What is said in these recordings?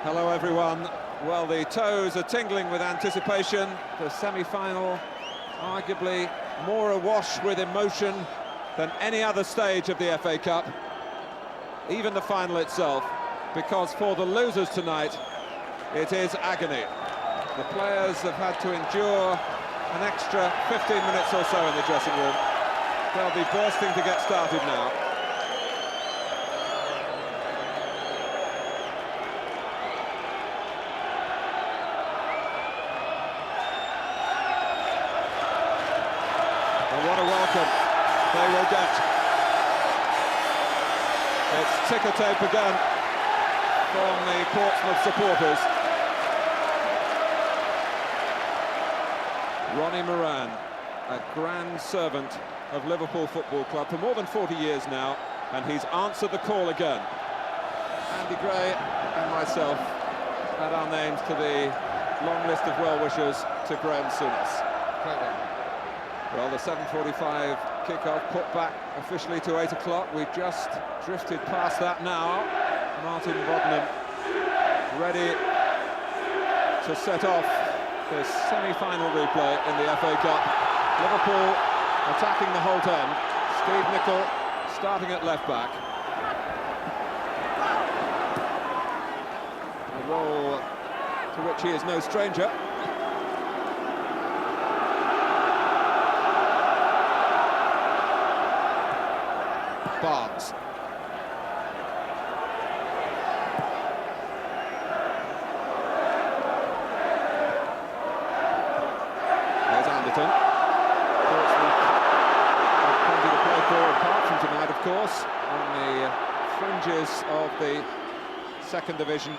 Hello everyone. Well, the toes are tingling with anticipation. The semi-final arguably more awash with emotion than any other stage of the FA Cup, even the final itself, because for the losers tonight it is agony. The players have had to endure an extra 15 minutes or so in the dressing room. They'll be bursting to get started now. And what a welcome they will get. It's ticker tape again from the Portsmouth supporters. Ronnie Moran, a grand servant of Liverpool Football Club for more than 40 years now, and he's answered the call again. Andy Gray and myself add our names to the long list of well-wishers to Graham Souness. Well, the 7:45 kick-off put back officially to 8 o'clock. We've just drifted past that now. Martin Boddenham ready to set off this semi-final replay in the FA Cup. Liverpool attacking the Holt end. Steve Nicol starting at left-back. A role to which he is no stranger. Barnes. There's Anderton. Portsmouth have plenty to play for apart from tonight, of course, on the fringes of the second division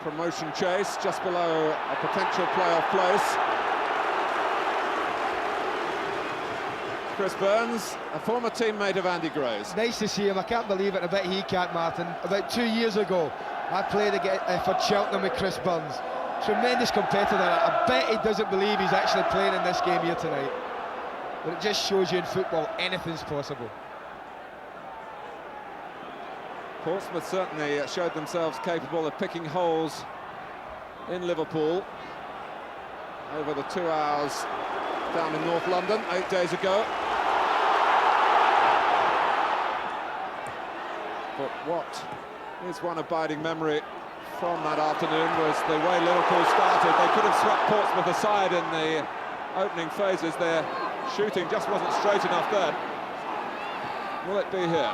promotion chase, just below a potential playoff place. Chris Burns, a former teammate of Andy Gray's. Nice to see him. I can't believe it. I bet he can't, Martin. About 2 years ago, I played for Cheltenham with Chris Burns. Tremendous competitor. I bet he doesn't believe he's actually playing in this game here tonight. But it just shows you in football, anything's possible. Portsmouth certainly showed themselves capable of picking holes in Liverpool over the 2 hours down in North London 8 days ago. But what is one abiding memory from that afternoon was the way Liverpool started. They could have swept Portsmouth aside in the opening phases. Their shooting just wasn't straight enough then. Will it be here?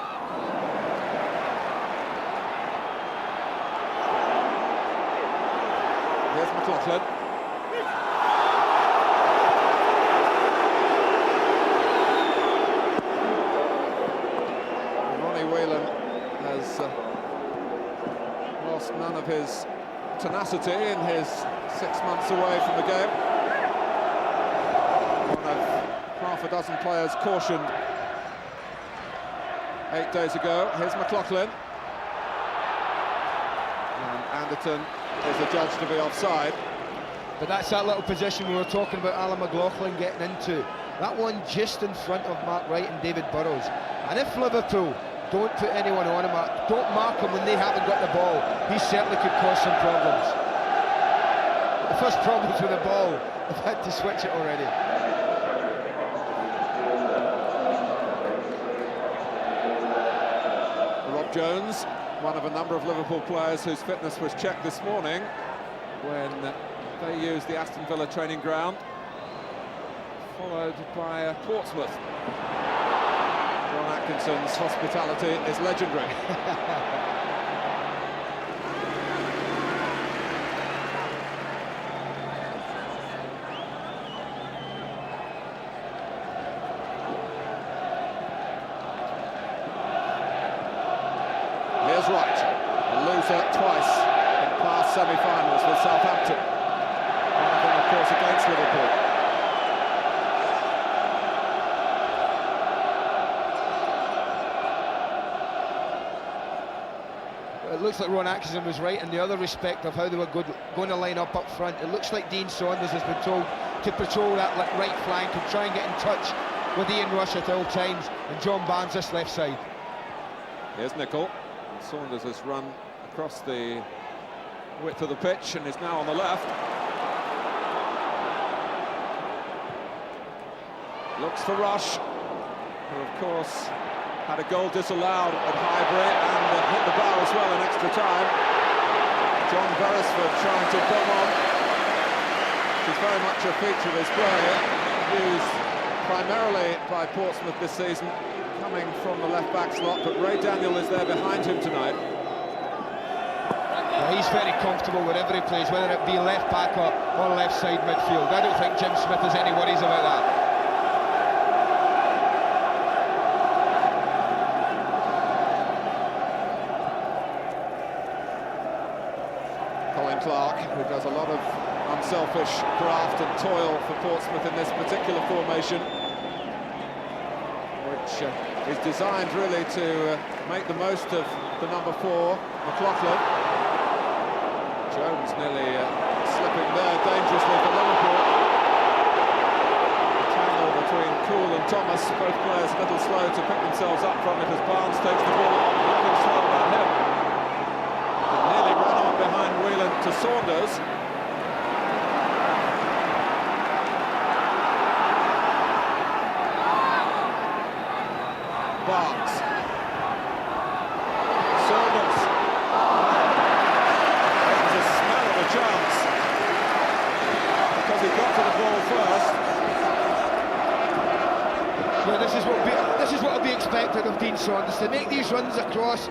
Here's McLaughlin. Has lost none of his tenacity in his 6 months away from the game. One of half a dozen players cautioned 8 days ago. Here's McLaughlin. And Anderton is adjudged to be offside. But that's that little position we were talking about Alan McLaughlin getting into. That one just in front of Mark Wright and David Burrows. And if Liverpool don't put anyone on him, don't mark him when they haven't got the ball, he certainly could cause some problems. But the first problems with the ball, they've had to switch it already. Rob Jones, one of a number of Liverpool players whose fitness was checked this morning when they used the Aston Villa training ground, followed by Portsmouth. Ron Atkinson's hospitality is legendary. Here's Wright, a loser twice in past semi-finals with Southampton. One of them, of course, against Liverpool. It looks like Ron Atkinson was right in the other respect of how they were going to line up front. It looks like Dean Saunders has been told to patrol that right flank and try and get in touch with Ian Rush at all times, and John Barnes this left side. Here's Nicol. Saunders has run across the width of the pitch and is now on the left. Looks for Rush, who of course had a goal disallowed at Highbury and hit the bar as well in extra time. John Beresford trying to bomb on. It's very much a feature of his play, used primarily by Portsmouth this season, coming from the left-back slot, but Ray Daniel is there behind him tonight. Yeah, he's very comfortable wherever he plays, whether it be left-back or left-side midfield. I don't think Jim Smith has any worries about that. Clark, who does a lot of unselfish graft and toil for Portsmouth in this particular formation, which is designed really to make the most of the number 4, McLaughlin. Jones nearly slipping there dangerously for Liverpool. A tangle between Cool and Thomas, both players a little slow to pick themselves up from it as Barnes takes the ball on. Nothing slow about him. Behind Whelan to Saunders. Barnes. Saunders. There's a smell of a chance because he got to the ball first. Yeah, this is what will be expected of Dean Saunders, to make these runs across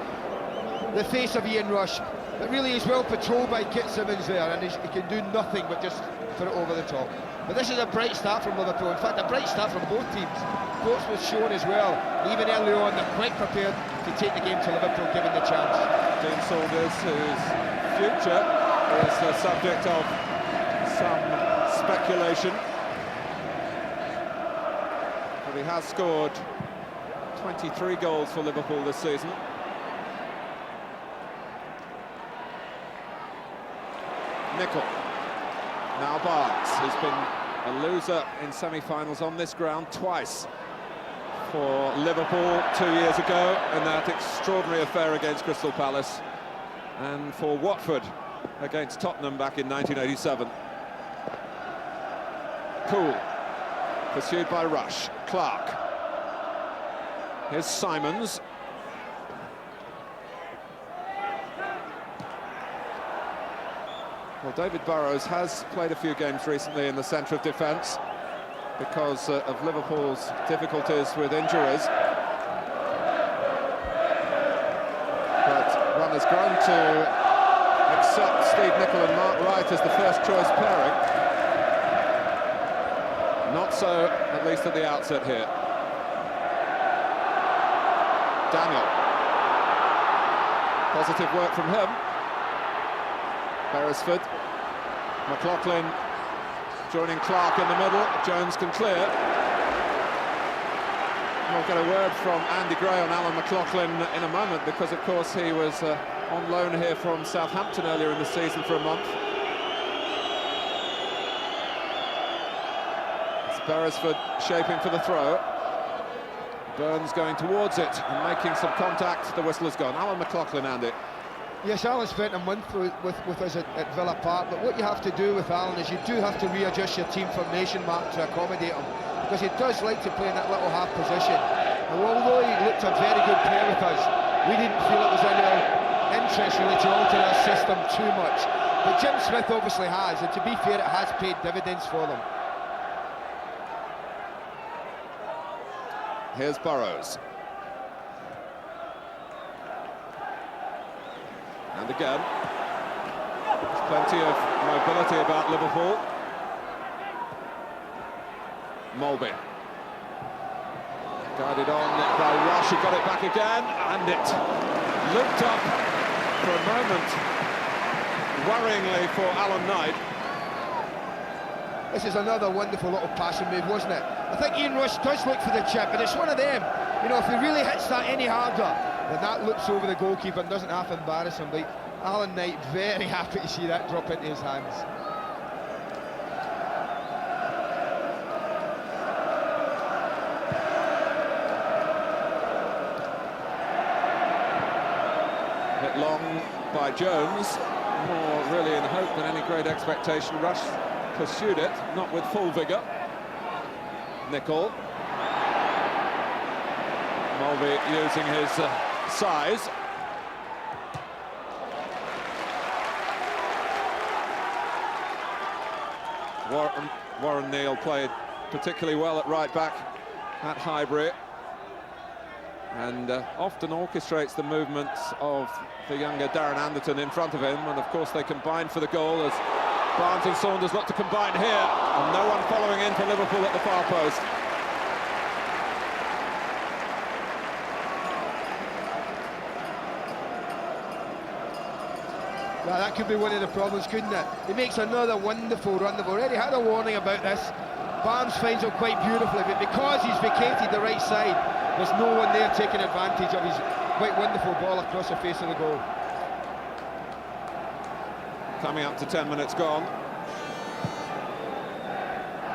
the face of Ian Rush. But really he's well patrolled by Kit Simmons there, and he can do nothing but just put it over the top. But this is a bright start from Liverpool. In fact, a bright start from both teams. Portsmouth shown as well, even early on, they're quite prepared to take the game to Liverpool given the chance. Dean Saunders, whose future is the subject of some speculation, but he has scored 23 goals for Liverpool this season. Nickel, now Barnes, who's been a loser in semi-finals on this ground twice for Liverpool 2 years ago in that extraordinary affair against Crystal Palace, and for Watford against Tottenham back in 1987. Cool, pursued by Rush. Clark. Here's Simons. Well, David Burrows has played a few games recently in the centre of defence because of Liverpool's difficulties with injuries. But one has grown to accept Steve Nicol and Mark Wright as the first choice pairing. Not so, at least at the outset here. Daniel. Positive work from him. Beresford. McLaughlin joining Clark in the middle. Jones can clear. We'll get a word from Andy Gray on Alan McLaughlin in a moment, because of course he was on loan here from Southampton earlier in the season for a month. It's Beresford shaping for the throw. Burns going towards it and making some contact. The whistle has gone. Alan McLaughlin, Andy. Yes, Alan spent a month with us at Villa Park, but what you have to do with Alan is you do have to readjust your team formation, Mark, to accommodate him, because he does like to play in that little half position. And although he looked a very good player with us, we didn't feel it was in our interest really to alter our system too much. But Jim Smith obviously has, and to be fair, it has paid dividends for them. Here's Burrows. And again, there's plenty of mobility about Liverpool. Mulby. Guided on by Rush, who got it back again, and it looked up for a moment, worryingly for Alan Knight. This is another wonderful little passing move, wasn't it? I think Ian Rush does look for the chip, and it's one of them. You know, if he really hits that any harder, then that looks over the goalkeeper and doesn't half embarrass him. But Alan Knight very happy to see that drop into his hands. Hit long by Jones, more really in hope than any great expectation. Rush pursued it, not with full vigour. Nicol. Mulvey using his size. Warren Neal played particularly well at right back at Highbury, and often orchestrates the movements of the younger Darren Anderton in front of him, and of course they combined for the goal as Barnes and Saunders look to combine here, and no one following in for Liverpool at the far post. Yeah, that could be one of the problems, couldn't it? He makes another wonderful run. They've already had a warning about this. Barnes finds it quite beautifully, but because he's vacated the right side, there's no one there taking advantage of his quite wonderful ball across the face of the goal. Coming up to 10 minutes gone.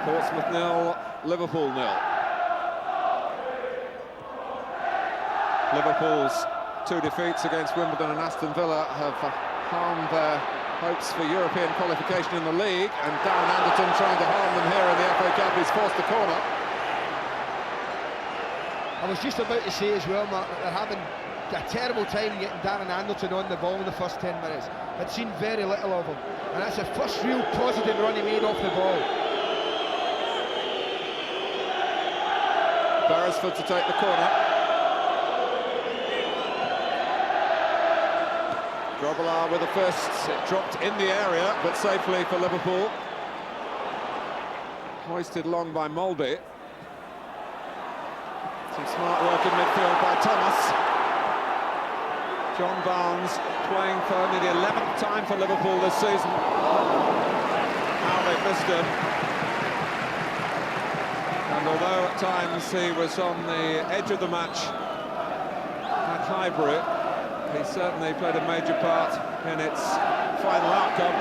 Portsmouth 0, Liverpool 0. Liverpool's 2 defeats against Wimbledon and Aston Villa have harmed their hopes for European qualification in the league, and Darren Anderton trying to harm them here in the FA Cup. He's forced the corner. I was just about to say as well, Mark, that they're having a terrible time getting Darren Anderton on the ball in the first 10 minutes. I'd seen very little of him, and that's the first real positive run he made off the ball. Beresford to take the corner. Grobbelaar with the fists. It dropped in the area, but safely for Liverpool. Hoisted long by Mulvey. Some smart work in midfield by Thomas. John Barnes playing for only the 11th time for Liverpool this season. How they missed him. And although at times he was on the edge of the match at Highbury, he certainly played a major part in its final outcome.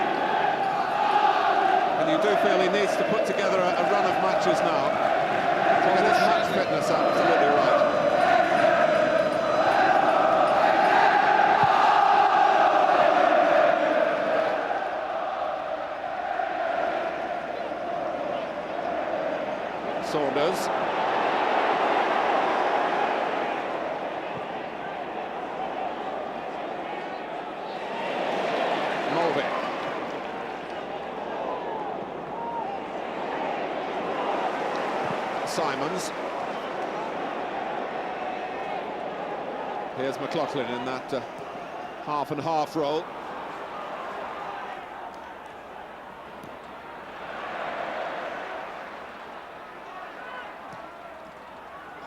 And you do feel he needs to put together a run of matches now. To get his match fitness absolutely right. Saunders. Mulvey. Simons. Here's McLaughlin in that half and half role.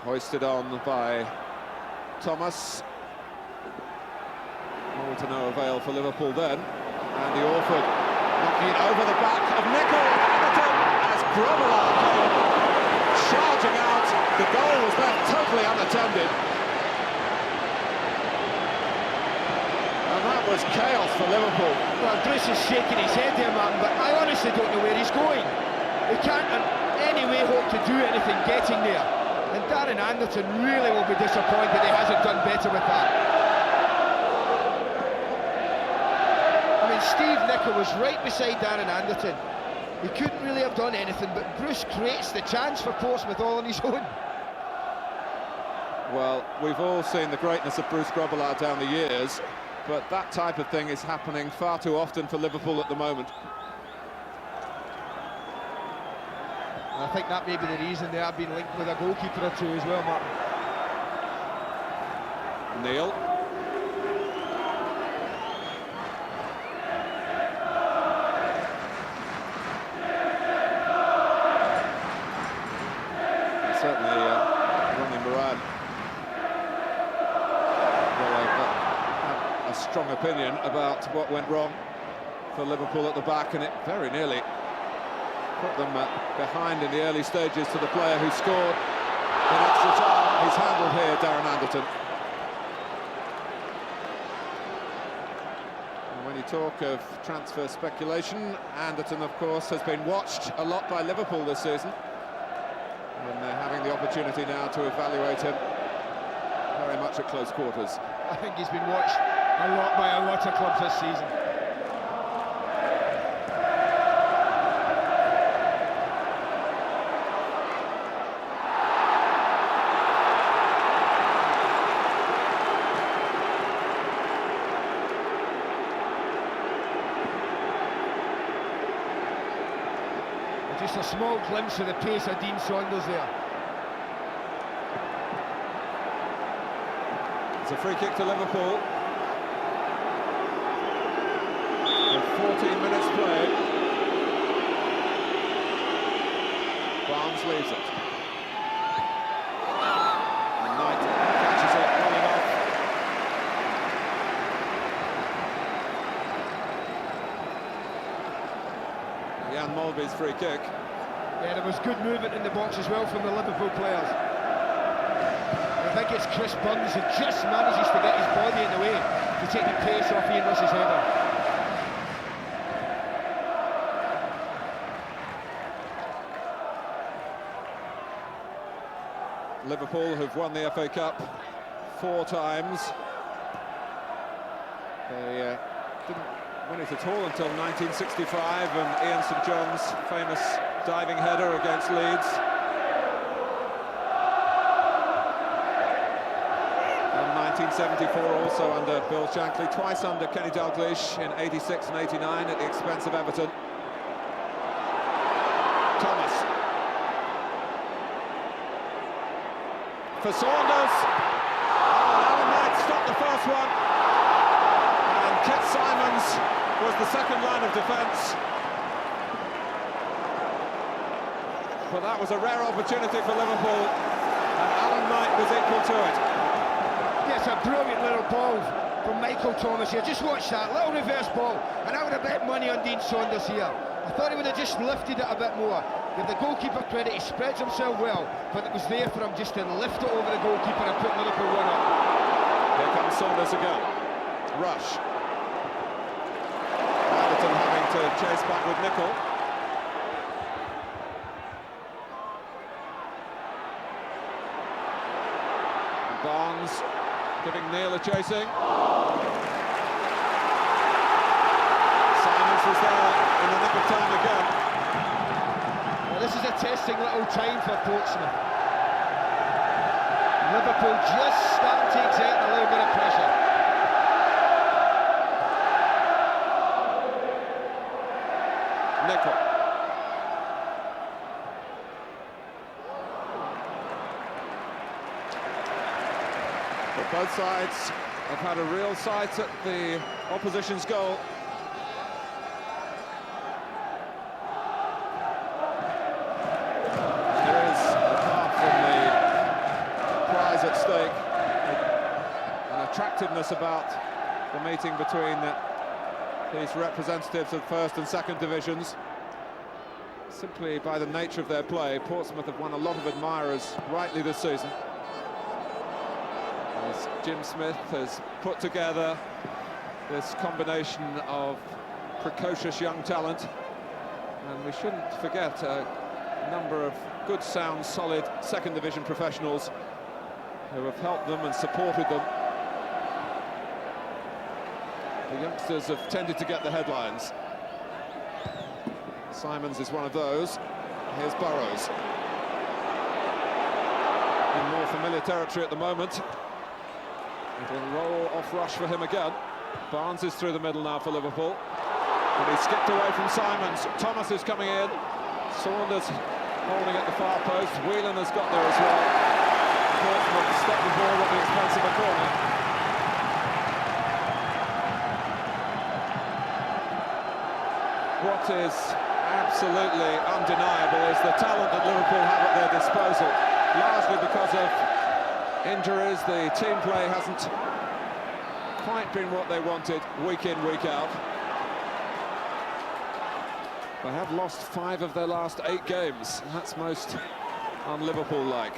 Hoisted on by Thomas. All to no avail for Liverpool then. Andy Orford knocking it over the back of Nicol. Anderton as Grobbelaar came charging out. The goal was left totally unattended. And that was chaos for Liverpool. Well, Bruce is shaking his head there, Martin, but I honestly don't know where he's going. He can't in any way hope to do anything getting there. And Darren Anderton really will be disappointed he hasn't done better with that. I mean, Steve Nicol was right beside Darren Anderton. He couldn't really have done anything, but Bruce creates the chance for Portsmouth all on his own. Well, we've all seen the greatness of Bruce Grobbelaar down the years, but that type of thing is happening far too often for Liverpool at the moment. I think that may be the reason they have been linked with a goalkeeper or two as well, Martin. Neil. Certainly, Ronnie Moran will have a strong opinion about what went wrong for Liverpool at the back, and it very nearly put them behind in the early stages to the player who scored in extra time. He's handled here, Darren Anderton. And when you talk of transfer speculation, Anderton, of course, has been watched a lot by Liverpool this season, and they're having the opportunity now to evaluate him very much at close quarters. I think he's been watched a lot by a lot of clubs this season. Just a small glimpse of the pace of Dean Saunders there. It's a free kick to Liverpool. With 14 minutes played. Barnes leaves it. And Knight catches it well enough. Jan Molby's free kick. Yeah, there was good movement in the box as well from the Liverpool players. I think it's Chris Burns who just manages to get his body in the way to take the pace off Ian Russ's header. Liverpool have won the FA Cup 4 times. They didn't win it at all until 1965 and Ian St John's famous diving header against Leeds. And 1974 also under Bill Shankly, twice under Kenny Dalglish in 86 and 89 at the expense of Everton. Thomas. For Saunders. Oh, Alan Knight stopped the first one. And Kit Simons was the second line of defence. But that was a rare opportunity for Liverpool, and Alan Knight was equal to it. Yes, a brilliant little ball from Michael Thomas here. Just watch that, little reverse ball, and I would have bet money on Dean Saunders here. I thought he would have just lifted it a bit more. Give the goalkeeper credit, he spreads himself well, but it was there for him just to lift it over the goalkeeper and put Liverpool 1 up. Here comes Saunders again. Rush. Everton having to chase back with Nicol. Barnes giving Neil a chasing. Simons was there in the nick of time again. Well, this is a testing little time for Portsmouth. Liverpool just starting to exert a little bit of pressure. Nicol. But both sides have had a real sight at the opposition's goal. There is, apart from the prize at stake, an attractiveness about the meeting between these representatives of first and second divisions. Simply by the nature of their play, Portsmouth have won a lot of admirers rightly this season. As Jim Smith has put together this combination of precocious young talent, and we shouldn't forget a number of good, sound, solid second division professionals who have helped them and supported them. The youngsters have tended to get the headlines. Simons is one of those. Here's Burrows. In more familiar territory at the moment. It'll roll off rush for him again. Barnes is through the middle now for Liverpool. And he skipped away from Simons. Thomas is coming in. Saunders holding at the far post. Whelan has got there as well. Portsmouth stopped the ball at the expense of a corner. What is absolutely undeniable is the talent that Liverpool have at their disposal. Largely because of injuries, the team play hasn't quite been what they wanted week in, week out. They have lost 5 of their last 8 games. That's most un-Liverpool-like.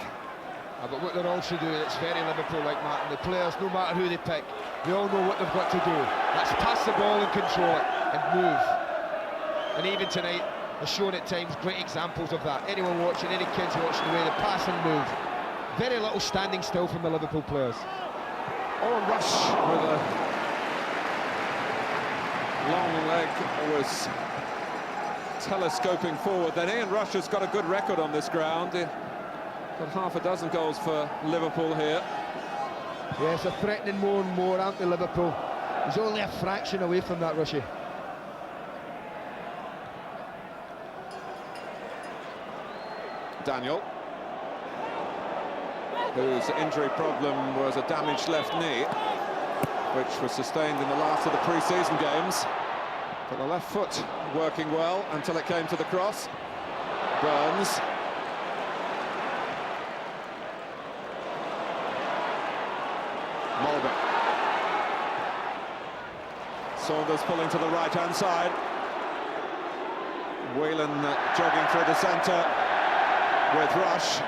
But what they're also doing, it's very Liverpool-like, Martin. The players, no matter who they pick, they all know what they've got to do. That's pass the ball and control it and move. And even tonight, they're showing at times great examples of that. Anyone watching, any kids watching, the way they pass and move. Very little standing still from the Liverpool players. Or Rush with a long leg was telescoping forward. Then Ian Rush has got a good record on this ground. Got half a dozen goals for Liverpool here. Yes, they're threatening more and more, aren't they, Liverpool? He's only a fraction away from that, Rushy. Daniel, whose injury problem was a damaged left knee, which was sustained in the last of the pre-season games. But the left foot working well until it came to the cross. Burns. Mulder. Saunders pulling to the right-hand side. Whelan jogging through the centre with Rush.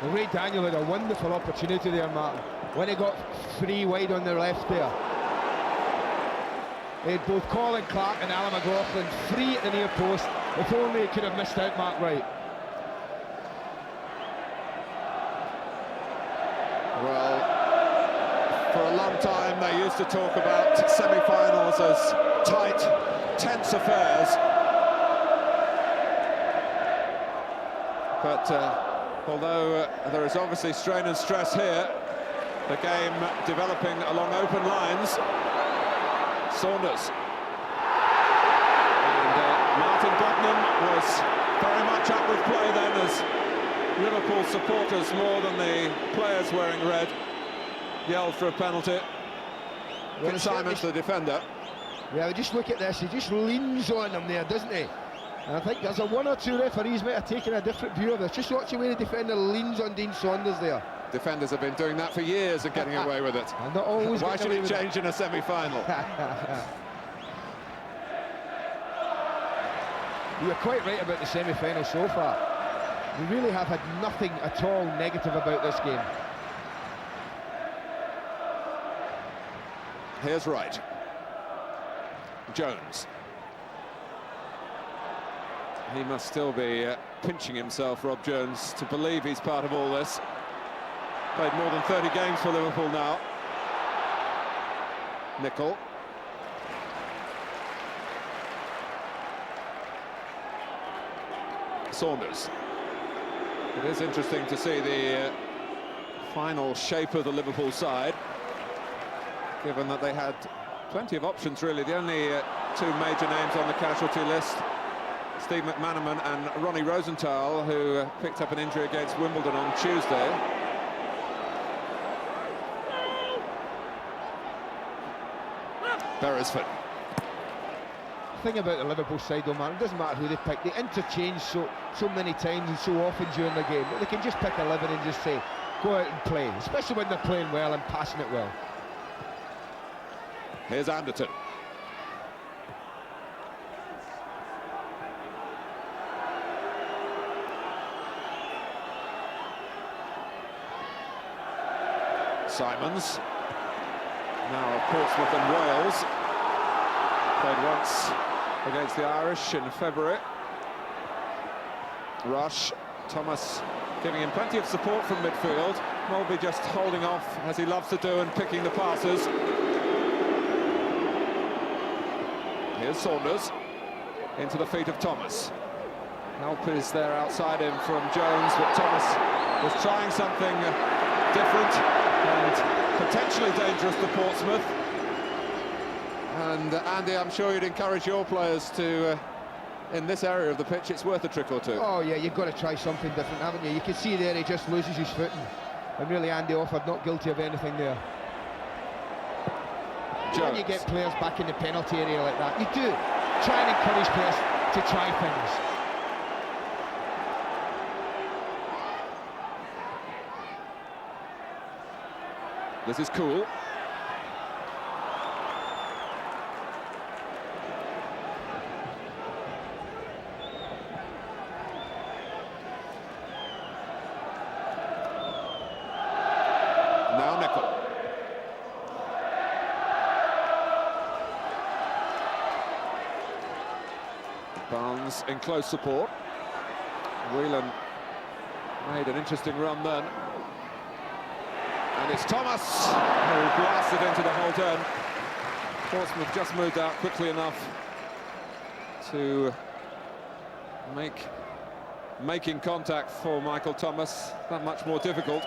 Well, Ray Daniel had a wonderful opportunity there, Martin, when he got free wide on the left there. He had both Colin Clark and Alan McLaughlin free at the near post. If only he could have missed out Mark Wright. Well, for a long time they used to talk about semi-finals as tight, tense affairs. But although there is obviously strain and stress here, the game developing along open lines. Saunders. And Martin Gugnan was very much up with play then, as Liverpool supporters, more than the players wearing red, yelled for a penalty. Well, Simons, the defender. Yeah, just look at this, he just leans on him there, doesn't he? And I think there's a one or two referees might have taken a different view of this. Just watch the way the defender leans on Dean Saunders there. Defenders have been doing that for years and getting away with it. And not always. Why should it change in a semi-final? You're quite right about the semi-final so far. We really have had nothing at all negative about this game. Here's Wright. Jones. He must still be pinching himself, Rob Jones, to believe he's part of all this. Played more than 30 games for Liverpool now. Nicol. Saunders. It is interesting to see the final shape of the Liverpool side, given that they had plenty of options, really. The only two major names on the casualty list, Steve McManaman and Ronnie Rosenthal, who picked up an injury against Wimbledon on Tuesday. Beresford. The thing about the Liverpool side, though, man, it doesn't matter who they pick. They interchange so many times and so often during the game. But they can just pick 11 and just say, go out and play, especially when they're playing well and passing it well. Here's Anderton. Simons. Now Portsmouth and Wales. Played once against the Irish in February. Rush. Thomas giving him plenty of support from midfield. Mulby just holding off, as he loves to do, and picking the passes. Here's Saunders into the feet of Thomas. Help is there outside him from Jones, but Thomas was trying something different and potentially dangerous to Portsmouth. And Andy, I'm sure you'd encourage your players to, in this area of the pitch, it's worth a trick or two. Oh yeah, you've got to try something different, haven't you? You can see there he just loses his footing. And really Andy Offord not guilty of anything there. When you get players back in the penalty area like that, you do try and encourage players to try things. This is cool. Now Nicol. Barnes in close support. Whelan made an interesting run then. And it's Thomas who blasted into the whole turn. Portsmouth just moved out quickly enough to making contact for Michael Thomas that much more difficult.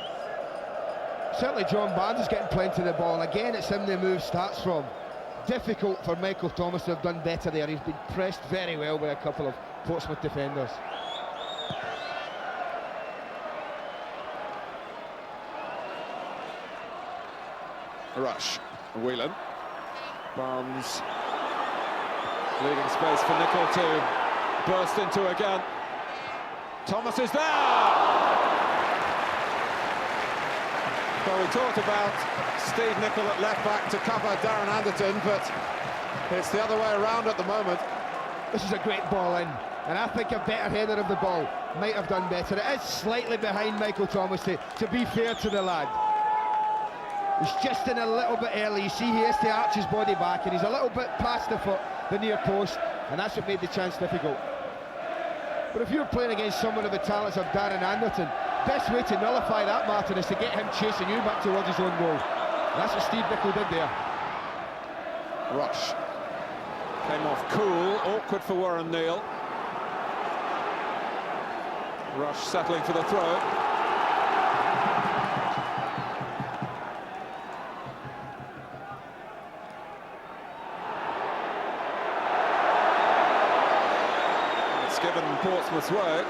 Certainly John Barnes is getting plenty of the ball, and again it's him the move starts from. Difficult for Michael Thomas to have done better there. He's been pressed very well by a couple of Portsmouth defenders. Rush, Whelan, Barnes, leaving space for Nicol to burst into again. Thomas is there! Well, we talked about Steve Nicol at left-back to cover Darren Anderton, but it's the other way around at the moment. This is a great ball in, and I think a better header of the ball might have done better. It is slightly behind Michael Thomas, to be fair to the lad. He's just in a little bit early. You see he has to arch his body back, and he's a little bit past the near post, and that's what made the chance difficult. But if you're playing against someone of the talents of Darren Anderton, best way to nullify that, Martin, is to get him chasing you back towards his own goal. And that's what Steve Nicol did there. Rush came off cool, awkward for Warren Neal. Rush settling for the throw. It's given Portsmouth's way.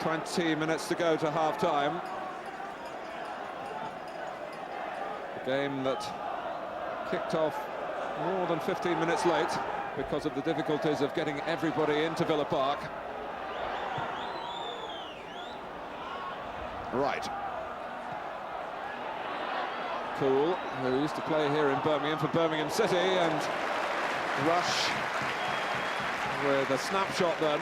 20 minutes to go to half-time. A game that kicked off more than 15 minutes late because of the difficulties of getting everybody into Villa Park. Right. Cool, who used to play here in Birmingham for Birmingham City, and Rush with a snapshot then.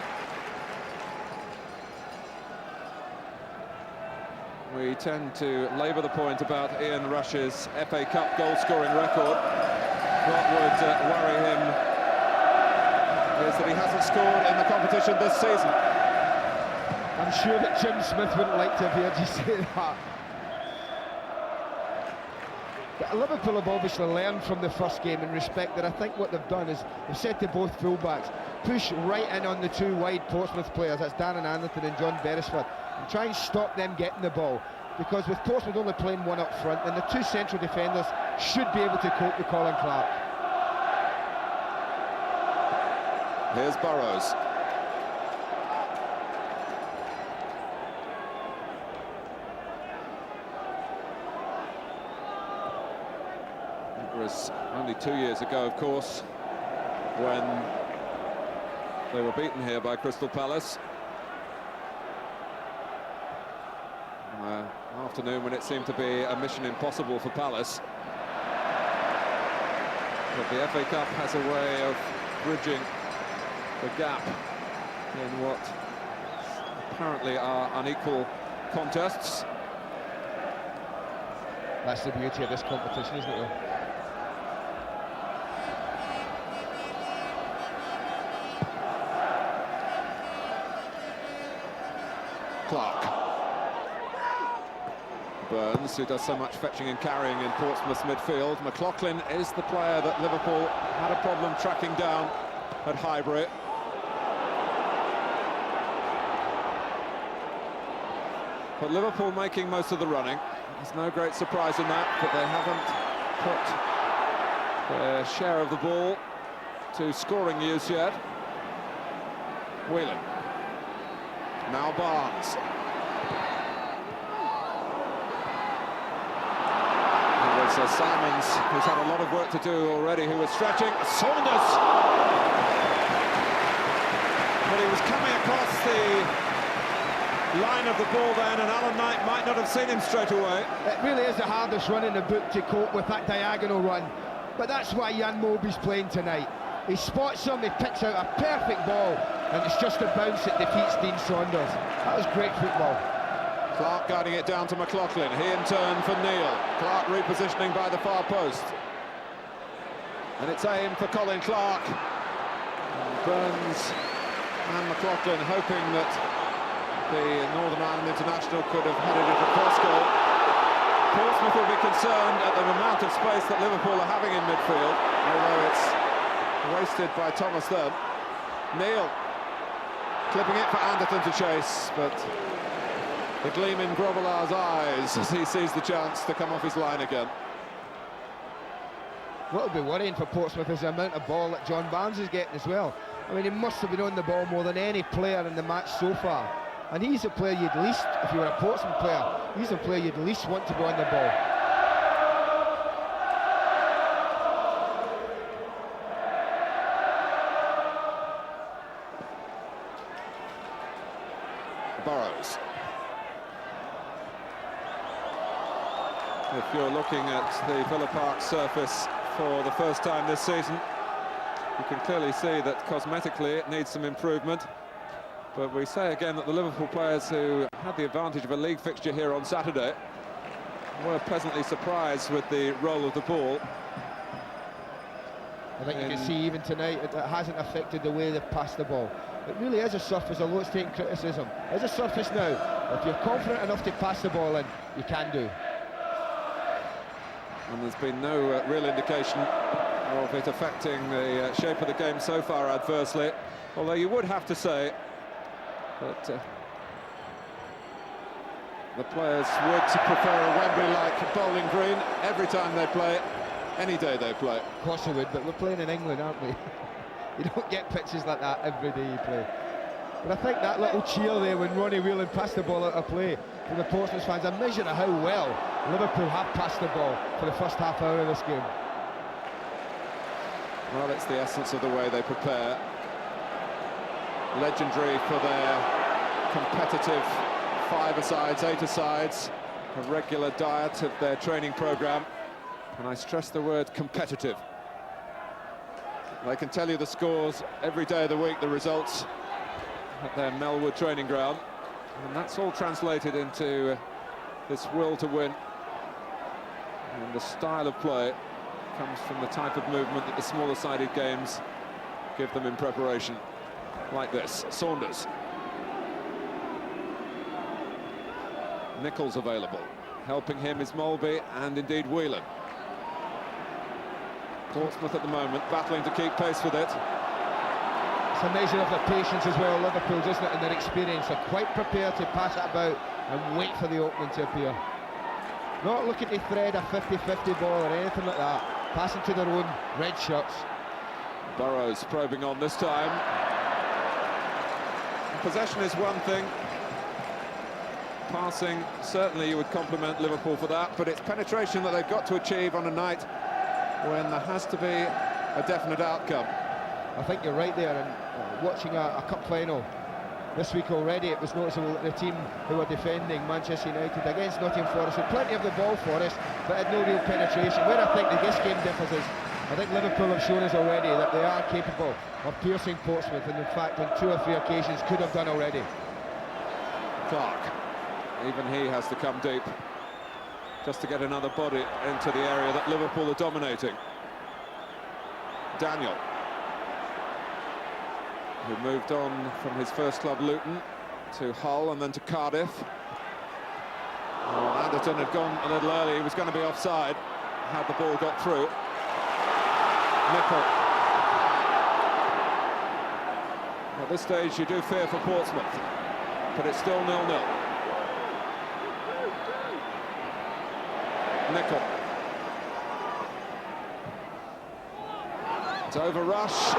We tend to labour the point about Ian Rush's FA Cup goal-scoring record. What would worry him is that he hasn't scored in the competition this season. I'm sure that Jim Smith wouldn't like to have heard you say that. But Liverpool have obviously learned from the first game in respect that I think what they've done is they've said to both fullbacks, push right in on the two wide Portsmouth players, that's Darren Anderton and John Beresford, and try and stop them getting the ball, because with Portsmouth only playing one up front, then the two central defenders should be able to cope with Colin Clark. Here's Burrows. It was only 2 years ago, of course, when they were beaten here by Crystal Palace. Afternoon when it seemed to be a mission impossible for Palace. But the FA Cup has a way of bridging the gap in what apparently are unequal contests. That's the beauty of this competition, isn't it, though? Clark. Burns, who does so much fetching and carrying in Portsmouth's midfield. McLaughlin is the player that Liverpool had a problem tracking down at Highbury. But Liverpool making most of the running. There's no great surprise in that, but they haven't put their share of the ball to scoring use yet. Whelan. Now Barnes. Simons, who's had a lot of work to do already, who was stretching. Saunders! But he was coming across the line of the ball then, and Alan Knight might not have seen him straight away. It really is the hardest run in the book to cope with that diagonal run. But that's why Jan Moby's playing tonight. He spots him, he picks out a perfect ball, and it's just a bounce that defeats Dean Saunders. That was great football. Clark guiding it down to McLaughlin. He in turn for Neal. Clark repositioning by the far post. And it's aimed for Colin Clark. And Burns and McLaughlin hoping that the Northern Ireland international could have headed it across goal. Portsmouth will be concerned at the amount of space that Liverpool are having in midfield, although it's wasted by Thomas then. Neil clipping it for Anderton to chase, but the gleam in Grobbelaar's eyes as he sees the chance to come off his line again. What will be worrying for Portsmouth is the amount of ball that John Barnes is getting as well. I mean, he must have been on the ball more than any player in the match so far. And he's the player you'd least, if you were a Portsmouth player, he's the player you'd least want to be on the ball. Burrows. If you're looking at the Villa Park surface for the first time this season, you can clearly see that cosmetically it needs some improvement. But we say again that the Liverpool players who had the advantage of a league fixture here on Saturday were pleasantly surprised with the roll of the ball. I think you can see even tonight it hasn't affected the way they've passed the ball. It really is a surface, although it's taking criticism. It's a surface now. If you're confident enough to pass the ball in, you can do. And there's been no real indication of it affecting the shape of the game so far adversely. Although you would have to say that the players would prefer a Wembley-like bowling green every time they play, any day they play. Of course they would, but we're playing in England, aren't we? You don't get pitches like that every day you play. But I think that little cheer there when Ronnie Whelan passed the ball out of play from the Portsmouth fans, a measure of how well Liverpool have passed the ball for the first half hour of this game. Well, it's the essence of the way they prepare. Legendary for their competitive five-a-sides, eight-a-sides, a regular diet of their training programme. And I stress the word competitive. They can tell you the scores every day of the week, the results at their Melwood training ground. And that's all translated into this will to win. And the style of play comes from the type of movement that the smaller-sided games give them in preparation. Like this, Saunders. Nichols available. Helping him is Molby and indeed Whelan. Portsmouth at the moment battling to keep pace with it. It's a measure of their patience as well, Liverpool, isn't it, and their experience. They're quite prepared to pass it about and wait for the opening to appear. Not looking to thread a 50-50 ball or anything like that. Passing to their own red shirts. Burrows probing on this time. Possession is one thing. Passing, certainly you would compliment Liverpool for that, but it's penetration that they've got to achieve on a night when there has to be a definite outcome. I think you're right there, and watching a cup final this week already, it was noticeable that the team who were defending, Manchester United, against Nottingham Forest, had plenty of the ball for us, but had no real penetration. Where I think this game differs is, I think Liverpool have shown us already that they are capable of piercing Portsmouth, and in fact on 2 or 3 occasions could have done already. Clark, even he has to come deep just to get another body into the area that Liverpool are dominating. Daniel, who moved on from his first club Luton to Hull and then to Cardiff. Oh, Anderton had gone a little early, he was going to be offside had the ball got through. Nickel. At this stage you do fear for Portsmouth, but it's still 0-0. Nickel. It's over rush.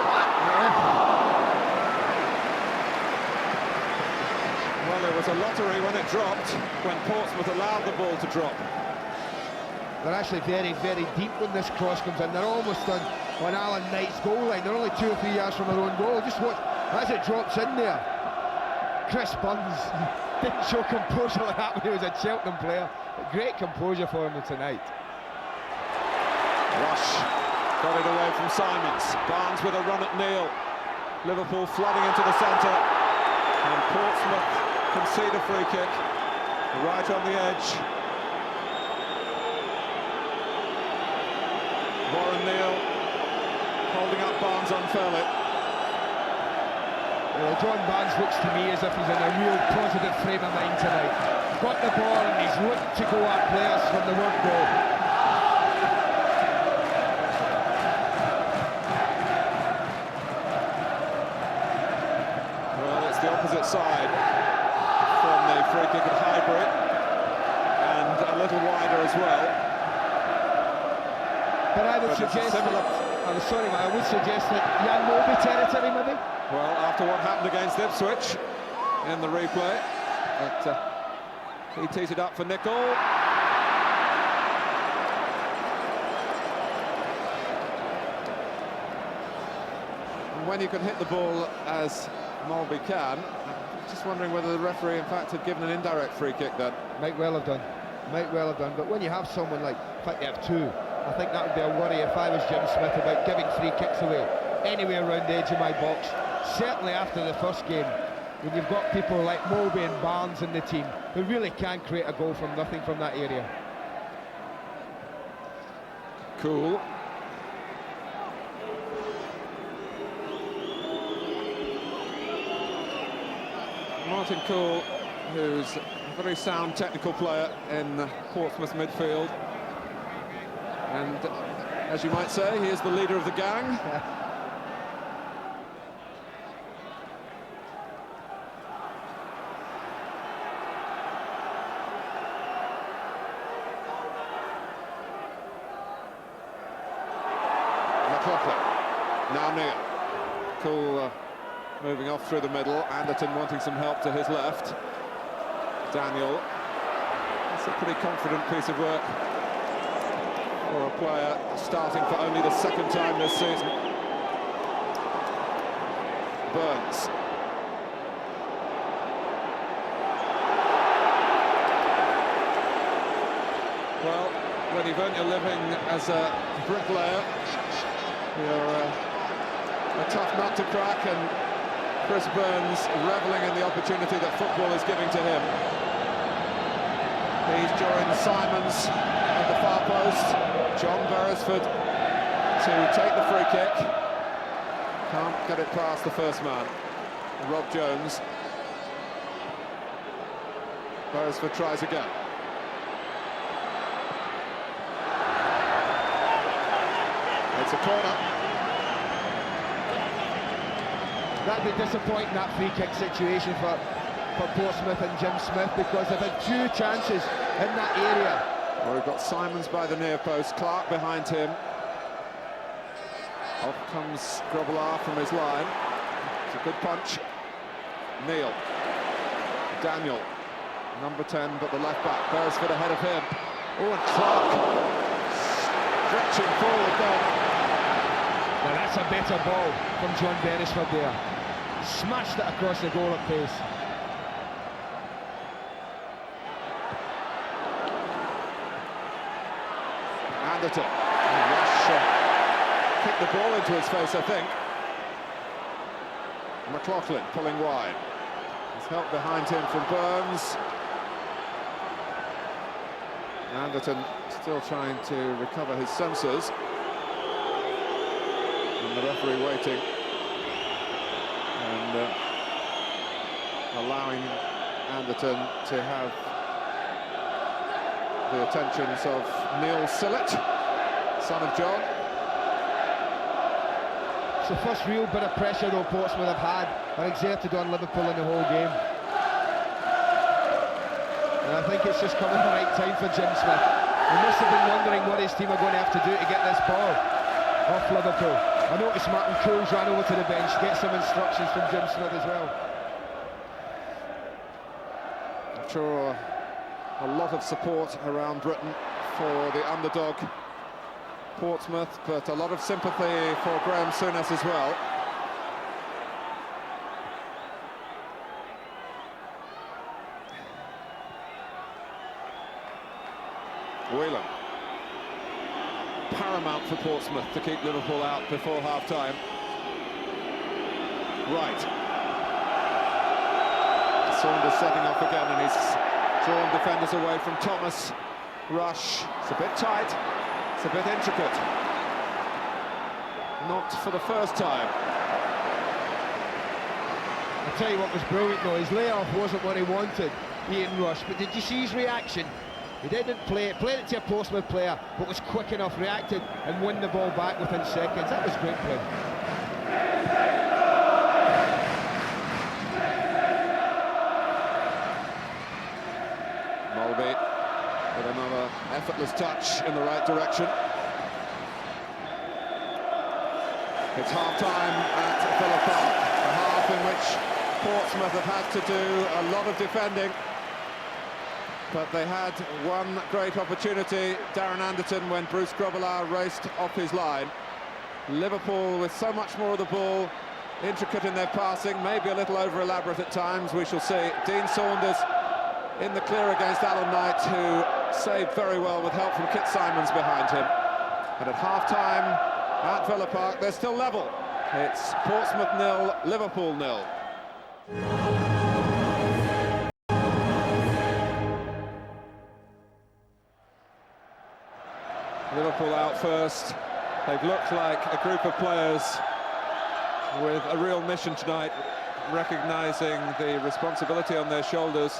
Well, it was a lottery when it dropped, when Portsmouth allowed the ball to drop. They're actually very, very deep when this cross comes in. They're almost on Alan Knight's goal line. They're only 2 or 3 yards from their own goal. Just watch as it drops in there. Chris Burns didn't show composure like that when he was a Cheltenham player. But great composure for him tonight. Rush got it away from Simons. Barnes with a run at Neil. Liverpool flooding into the centre. And Portsmouth concede a free kick. Right on the edge. Warren Neal holding up Barnes unfairly. Well, John Barnes looks to me as if he's in a real positive frame of mind tonight. Got the ball and he's looking to go at players from the word go. Well, it's the opposite side from the free kick at Highbury, and a little wider as well. But I would suggest I'm sorry, I would suggest that Jan Moby territory, maybe? Well, after what happened against Ipswich in the replay, but he tees it up for Nicol. And when you can hit the ball as Mulby can, I'm just wondering whether the referee, in fact, had given an indirect free kick then. Might well have done. Might well have done. But when you have someone like, in fact, you have two, I think that would be a worry if I was Jim Smith about giving free kicks away anywhere around the edge of my box. Certainly after the first game, when you've got people like Mulby and Barnes in the team who really can create a goal from nothing from that area. Cool. Martin Cool, who's a very sound technical player in the Portsmouth midfield. And as you might say, he is the leader of the gang. Now Neil. Cool moving off through the middle. Anderton wanting some help to his left. Daniel. That's a pretty confident piece of work for a player starting for only the second time this season. Burns. Well, when you've earned your living as a bricklayer, you're a tough nut to crack, and Chris Burns revelling in the opportunity that football is giving to him. He's joined Simons at the far post. John Beresford to take the free kick. Can't get it past the first man, Rob Jones. Beresford tries again. It's a corner. That'd be disappointing, that free kick situation for Portsmouth and Jim Smith, because they've had two chances in that area. Well, we've got Simons by the near post, Clark behind him. Off comes Grobbelaar from his line. It's a good punch. Neil. Daniel. Number 10, but the left back. Beresford ahead of him. Oh, and Clark stretching forward then. Now that's a better ball from John Beresford there. Smashed it across the goal at pace. Anderton. Rush kicked the ball into his face, I think. McLaughlin pulling wide. There's help behind him from Burns. Anderton still trying to recover his senses. And the referee waiting and allowing Anderton to have the attentions of Neil Sillett, son of John. It's the first real bit of pressure though Portsmouth have had and exerted on Liverpool in the whole game. And I think it's just come at the right time for Jim Smith. He must have been wondering what his team are going to have to do to get this ball off Liverpool. I noticed Martin Coles ran over to the bench to get some instructions from Jim Smith as well. I'm sure a lot of support around Britain for the underdog Portsmouth, but a lot of sympathy for Graham Souness as well. Whelan. Paramount for Portsmouth to keep Liverpool out before half-time. Right. Saunders setting off again, and he's drawn defenders away from Thomas. Rush. It's a bit tight. It's a bit intricate. Not for the first time. I'll tell you what was brilliant though, his layoff wasn't what he wanted, Ian Rush, but did you see his reaction? He didn't played it to a Portsmouth player, but was quick enough, reacted and won the ball back within seconds. That was great play. Molby with another effortless touch in the right direction. It's half-time at Villa Park, a half in which Portsmouth have had to do a lot of defending. But they had one great opportunity, Darren Anderton, when Bruce Grobbelaar raced off his line. Liverpool with so much more of the ball, intricate in their passing, maybe a little over-elaborate at times, we shall see. Dean Saunders in the clear against Alan Knight, who saved very well with help from Kit Simons behind him. And at half-time at Villa Park, they're still level. It's Portsmouth 0, Liverpool 0. Liverpool out first. They've looked like a group of players with a real mission tonight, recognising the responsibility on their shoulders.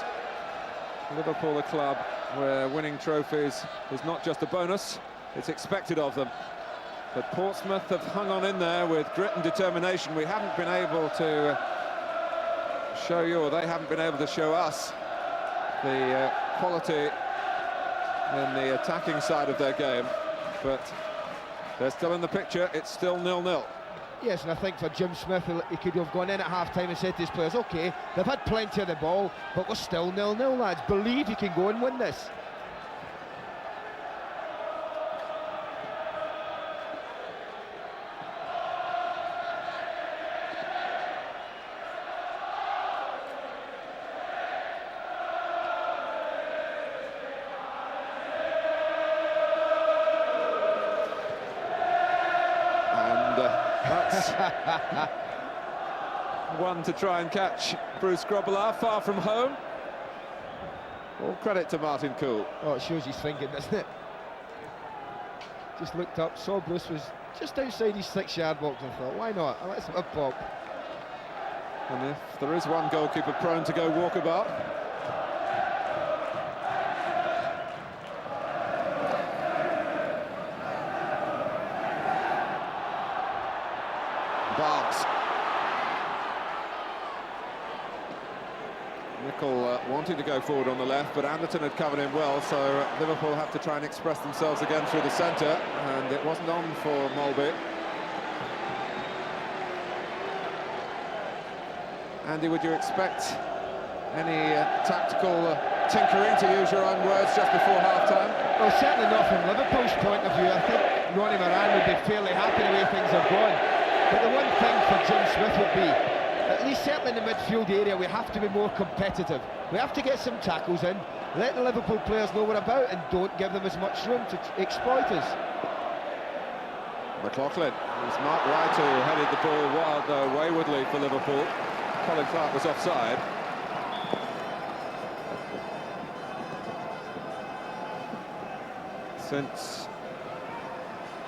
Liverpool, a club where winning trophies is not just a bonus, it's expected of them. But Portsmouth have hung on in there with grit and determination. We haven't been able to show you, or they haven't been able to show us, the quality in the attacking side of their game, but they're still in the picture. It's still 0-0. Yes, and I think for Jim Smith, he could have gone in at half-time and said to his players, OK, they've had plenty of the ball, but we're still 0-0, lads. Believe you can go and win this. That's one to try and catch Bruce Grobbelaar, far from home. All credit to Martin Cool. Oh, it shows he's thinking, doesn't it? Just looked up, saw Bruce was just outside his 6-yard box and thought, why not? Let's have a pop. And if there is one goalkeeper prone to go walkabout, Barnes. Nicol wanting to go forward on the left, but Anderton had covered him well, so Liverpool have to try and express themselves again through the centre, and it wasn't on for Molby. Andy, would you expect any tactical tinkering, to use your own words, just before half-time? Well, certainly not from Liverpool's point of view. I think Ronnie Moran would be fairly happy the way things have gone. But the one thing for Jim Smith would be, at least certainly in the midfield area, we have to be more competitive. We have to get some tackles in, let the Liverpool players know what we're about, and don't give them as much room to exploit us. McLaughlin, it was Mark Wright who headed the ball wild, though, waywardly for Liverpool. Colin Clark was offside. Since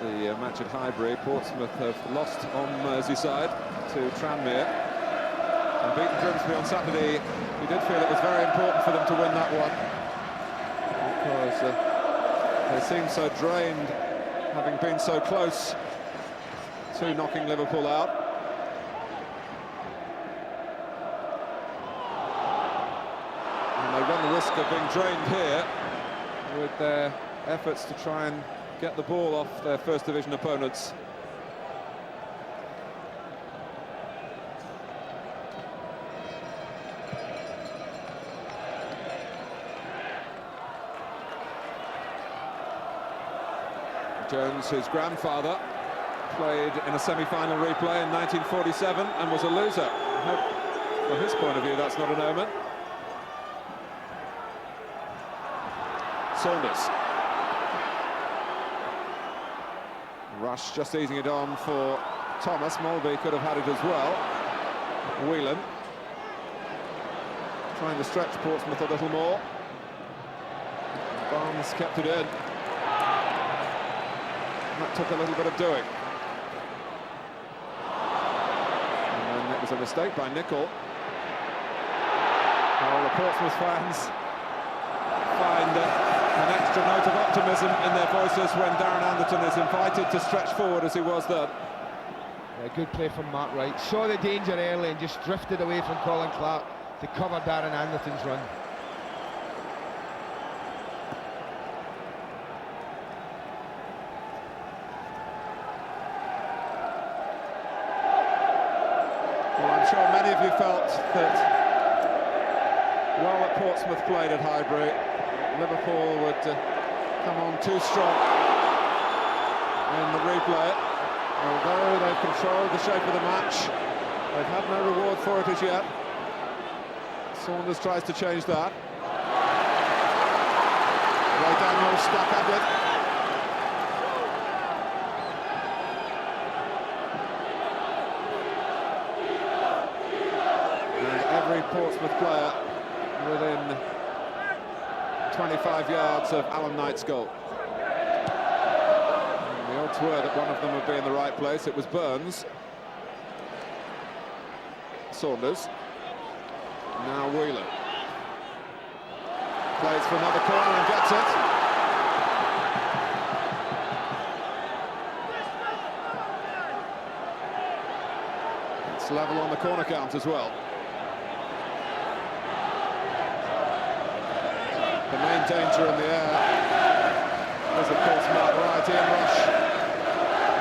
the match at Highbury, Portsmouth have lost on Merseyside to Tranmere and beaten Grimsby on Saturday. We did feel it was very important for them to win that one, because they seemed so drained, having been so close to knocking Liverpool out. And they run the risk of being drained here with their efforts to try and get the ball off their first division opponents. Jones, his grandfather, played in a semi-final replay in 1947 and was a loser. I hope, from his point of view, that's not an omen. Saunders. Rush just easing it on for Thomas. Molby could have had it as well. Whelan trying to stretch Portsmouth a little more. Barnes kept it in. That took a little bit of doing. And then it was a mistake by Nicol. Well, the Portsmouth fans find an extra note of optimism in their voices when Darren Anderton is invited to stretch forward as he was then. Yeah, good play from Mark Wright. Saw the danger early and just drifted away from Colin Clark to cover Darren Anderton's run. Well, I'm sure many of you felt that while that Portsmouth played at Highbury, Liverpool would come on too strong in the replay. Although they've controlled the shape of the match, they've had no reward for it as yet. Saunders tries to change that. Ray Daniel stuck at it. And every Portsmouth player within 25 yards of Alan Knight's goal. The odds were that one of them would be in the right place. It was Burns. Saunders. Now Whelan. Plays for another corner and gets it. It's level on the corner count as well. The main danger in the air is, of course, Mark Wright. Ian Rush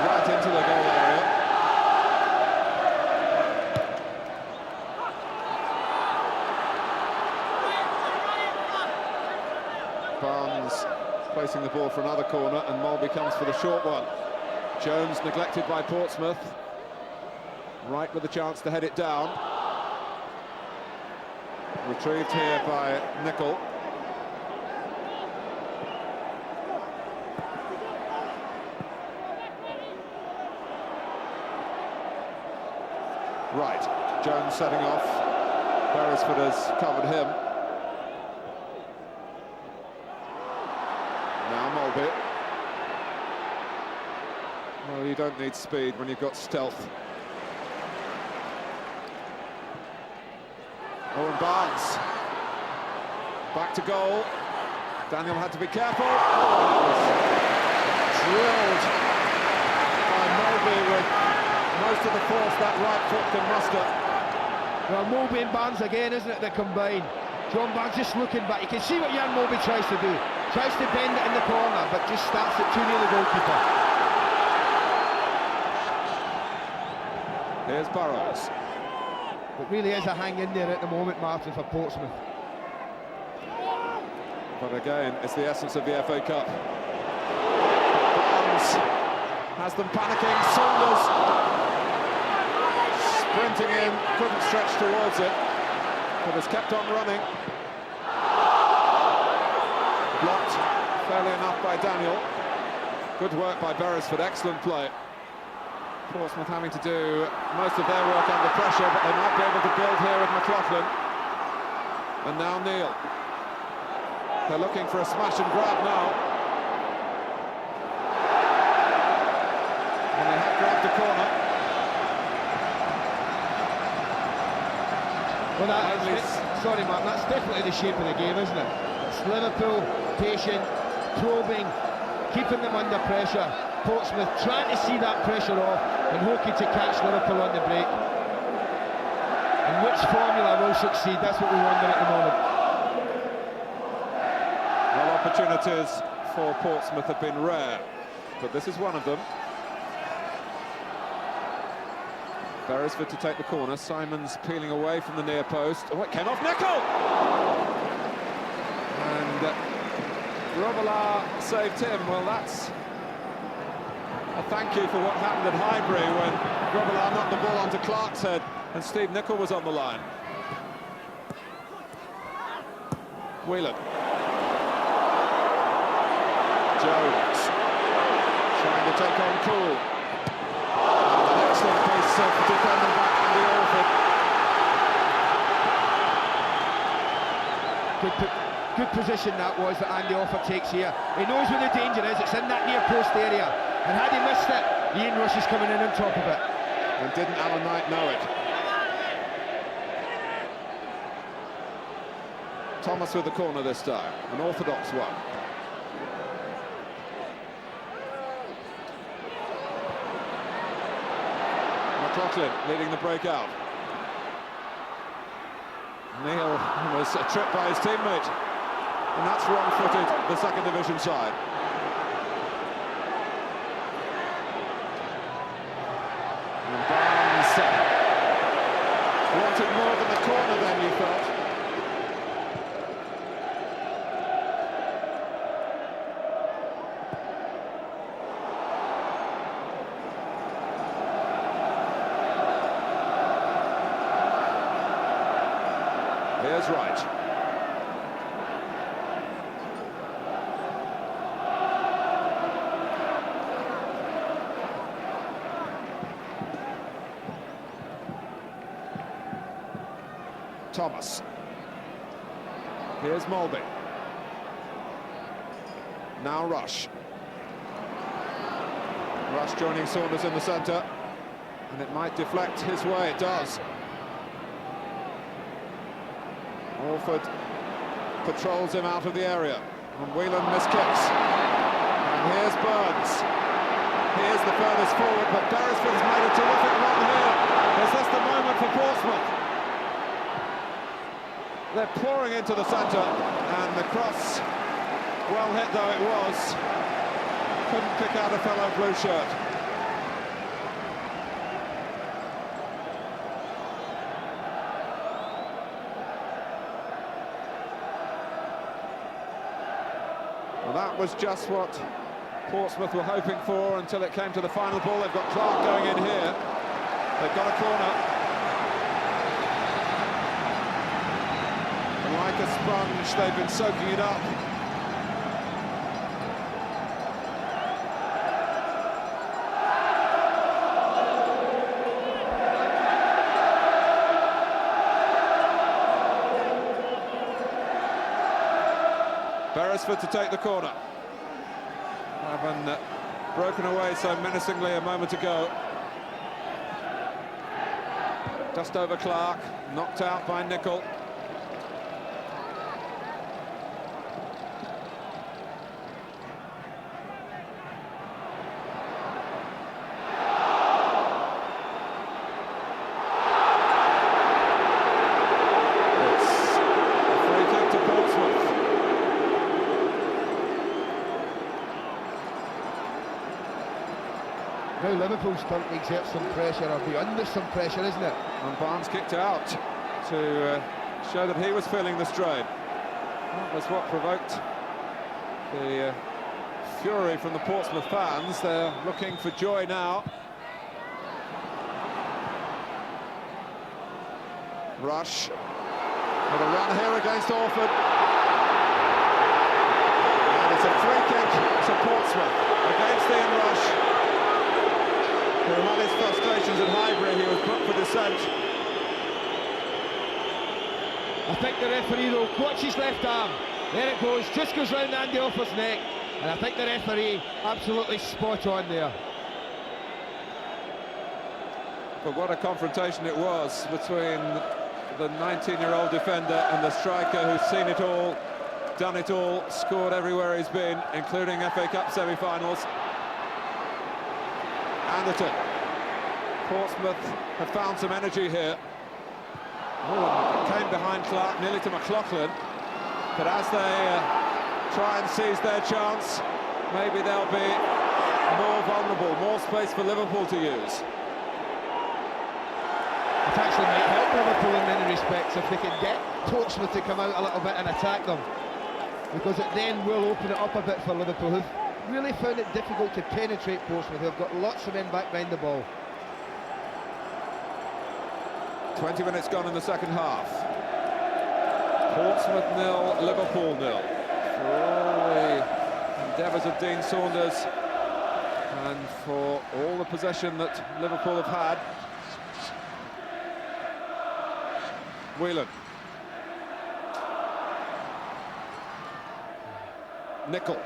right into the goal area. Barnes placing the ball for another corner, and Mulby comes for the short one. Jones neglected by Portsmouth. Wright with a chance to head it down. Retrieved here by Nicol. Right, Jones setting off. Beresford has covered him. Now Mulby. Well, you don't need speed when you've got stealth. Owen Barnes. Back to goal. Daniel had to be careful. Oh, drilled by Mulby with most of the force that right foot can muster. Well, Mulby and Barnes again, isn't it, they combine. John Barnes just looking back. You can see what Jan Mulby tries to do. Tries to bend it in the corner, but just starts it too near the goalkeeper. Here's Burrows. It really is a hang in there at the moment, Martin, for Portsmouth. But again, it's the essence of the FA Cup. Barnes has them panicking. Saunders sprinting in, couldn't stretch towards it, but has kept on running. Blocked fairly enough by Daniel. Good work by Beresford, excellent play. Portsmouth having to do most of their work under pressure, but they might be able to build here with McLaughlin. And now Neil. They're looking for a smash and grab now. And they have grabbed the corner. Well, sorry, Mark, that's definitely the shape of the game, isn't it? It's Liverpool, patient, probing, keeping them under pressure. Portsmouth trying to see that pressure off and hoping to catch Liverpool on the break. And which formula will succeed? That's what we wonder at the moment. Well, opportunities for Portsmouth have been rare, but this is one of them. Beresford to take the corner. Simons peeling away from the near post. Oh, it came off Nicol! And Grobbelaar saved him. Well, that's a thank you for what happened at Highbury when Grobbelaar knocked the ball onto Clark's head and Steve Nicol was on the line. Whelan. Jones trying to take on Cool. An excellent piece of defending by Andy Orford. Good position that was that Andy Orford takes here. He knows where the danger is. It's in that near post area. And had he missed it, Ian Rush is coming in on top of it. And didn't Alan Knight know it? Thomas with the corner this time, an orthodox one. McLaughlin leading the breakout. Neil was tripped by his teammate, and that's wrong-footed, the second division side. And Barnes wanted more than the corner then, you felt. Here's Wright. Thomas. Here's Mulby. Now Rush. Rush joining Saunders in the centre, and it might deflect his way. It does. Orford patrols him out of the area, and Whelan miskicks. And here's Burns. Here's the furthest forward, but Beresford has made a terrific run here. Is this the moment for Portsmouth? They're pouring into the centre, and the cross, well hit though it was, couldn't pick out a fellow blue shirt. Well, that was just what Portsmouth were hoping for until it came to the final ball. They've got Clark going in here. They've got a corner. And like a sponge, they've been soaking it up. Beresford to take the corner. Having broken away so menacingly a moment ago. Just over Clark, knocked out by Nicol. Now Liverpool's starting to exert some pressure, or be under some pressure, isn't it? And Barnes kicked out to show that he was feeling the strain. That was what provoked the fury from the Portsmouth fans. They're looking for joy now. Rush with a run here against Orford. And it's a free kick to Portsmouth against Ian Rush, who had his frustrations at Highbury. He was put for dissent. I think the referee, though, watch his left arm. There it goes, just goes round Andy Orford's neck. And I think the referee absolutely spot on there. But what a confrontation it was between the 19-year-old defender and the striker who's seen it all, done it all, scored everywhere he's been, including FA Cup semi-finals. Anderton. Portsmouth have found some energy here. Came behind Clark, nearly to McLaughlin. But as they try and seize their chance, maybe they'll be more vulnerable, more space for Liverpool to use. It actually might help Liverpool in many respects if they can get Portsmouth to come out a little bit and attack them, because it then will open it up a bit for Liverpool, who've really found it difficult to penetrate Portsmouth. They've got lots of men back behind the ball. 20 minutes gone in the second half. Portsmouth 0, Liverpool 0. For all the endeavours of Dean Saunders and for all the possession that Liverpool have had. Whelan. Nicol.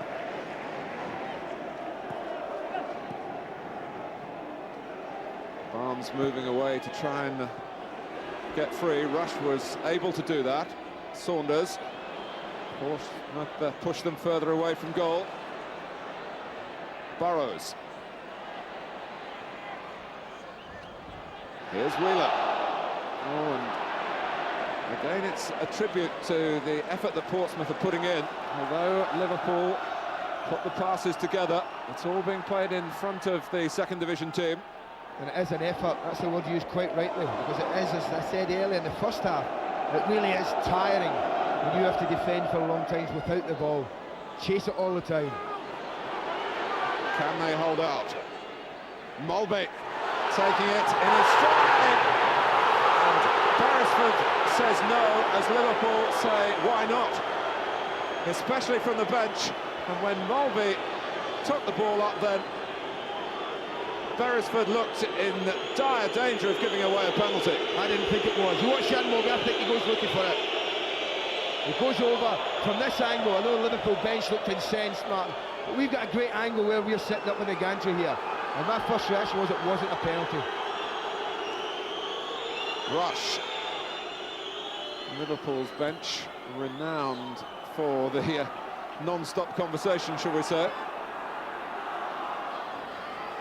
Barnes moving away to try and get free. Rush was able to do that. Saunders. And for all the possession that Liverpool have had. Whelan. Nicol. Barnes moving away to try and get free. Rush was able to do that. Saunders. And for all the possession that Liverpool have had. Whelan. Nicol. Barnes moving away to try and get free. Rush was able to do that. Saunders. Portsmouth push them further away from goal. Burrows. Here's Wheeler. Oh, and again it's a tribute to the effort that Portsmouth are putting in. Although Liverpool put the passes together, it's all being played in front of the second division team. And it is an effort, that's the word used quite rightly, because it is, as I said earlier, in the first half, it really is tiring when you have to defend for long times without the ball. Chase it all the time. Can they hold out? Mulby taking it in his stride. And Beresford says no, as Liverpool say, why not? Especially from the bench. And when Mulby took the ball up then, Beresford looked in dire danger of giving away a penalty. I didn't think it was. You watch Sean Mulby, I think he goes looking for it. He goes over from this angle. I know the Liverpool bench looked incensed, Martin, but we've got a great angle where we're sitting up in the gantry here. And my first reaction was it wasn't a penalty. Rush. Liverpool's bench, renowned for the non-stop conversation, shall we say.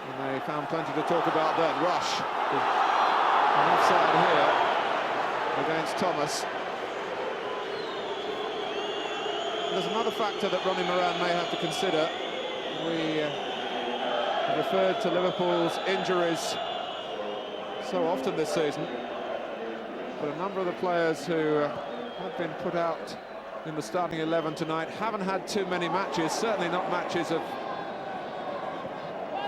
And they found plenty to talk about then. Rush. An offside here against Thomas. There's another factor that Ronnie Moran may have to consider. We referred to Liverpool's injuries so often this season, but a number of the players who have been put out in the starting 11 tonight haven't had too many matches, certainly not matches of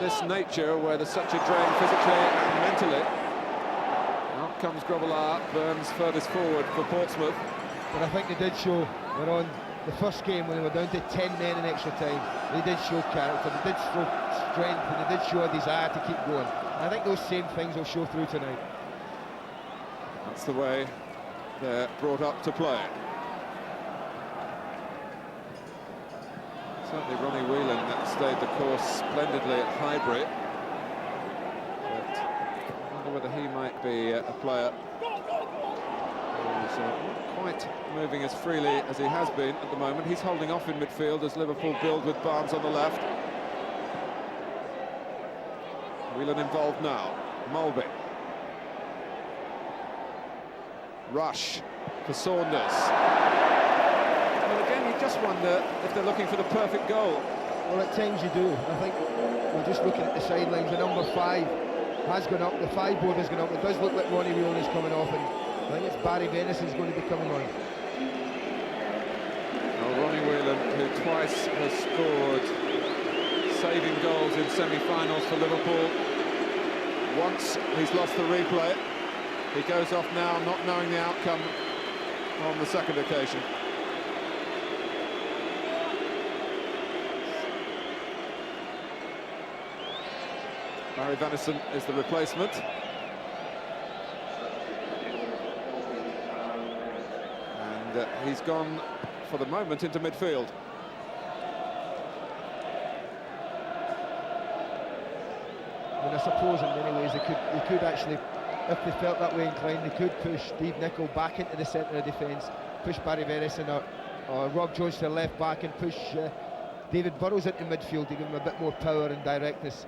this nature where there's such a drain physically and mentally. Out comes Grobbelaar, Burns furthest forward for Portsmouth. But I think they did show, we're on the first game when they were down to 10 men in extra time, they did show character, they did show strength, and they did show a desire to keep going. I think those same things will show through tonight. That's the way they're brought up to play. Certainly Ronnie Whelan stayed the course splendidly at Highbury, but I wonder whether he might be a player who's not quite moving as freely as he has been at the moment. He's holding off in midfield as Liverpool build with Barnes on the left. Whelan involved now. Mulby. Rush for Saunders. Well, again, you just wonder if they're looking for the perfect goal. Well, at times you do. I think we're just looking at the sidelines. The number 5 has gone up, the 5 board has gone up. It does look like Ronnie Whelan is coming off, and I think it's Barry Venison's going to be coming on. Well, Ronnie Whelan, who twice has scored saving goals in semi-finals for Liverpool. Once he's lost the replay. He goes off now, not knowing the outcome on the second occasion. Barry Venison is the replacement. And he's gone, for the moment, into midfield. I mean, I suppose in many ways they could actually, if they felt that way inclined, they could push Steve Nicol back into the centre of defence, push Barry Venison or Rob Jones to the left back, and push David Burrows into midfield to give him a bit more power and directness.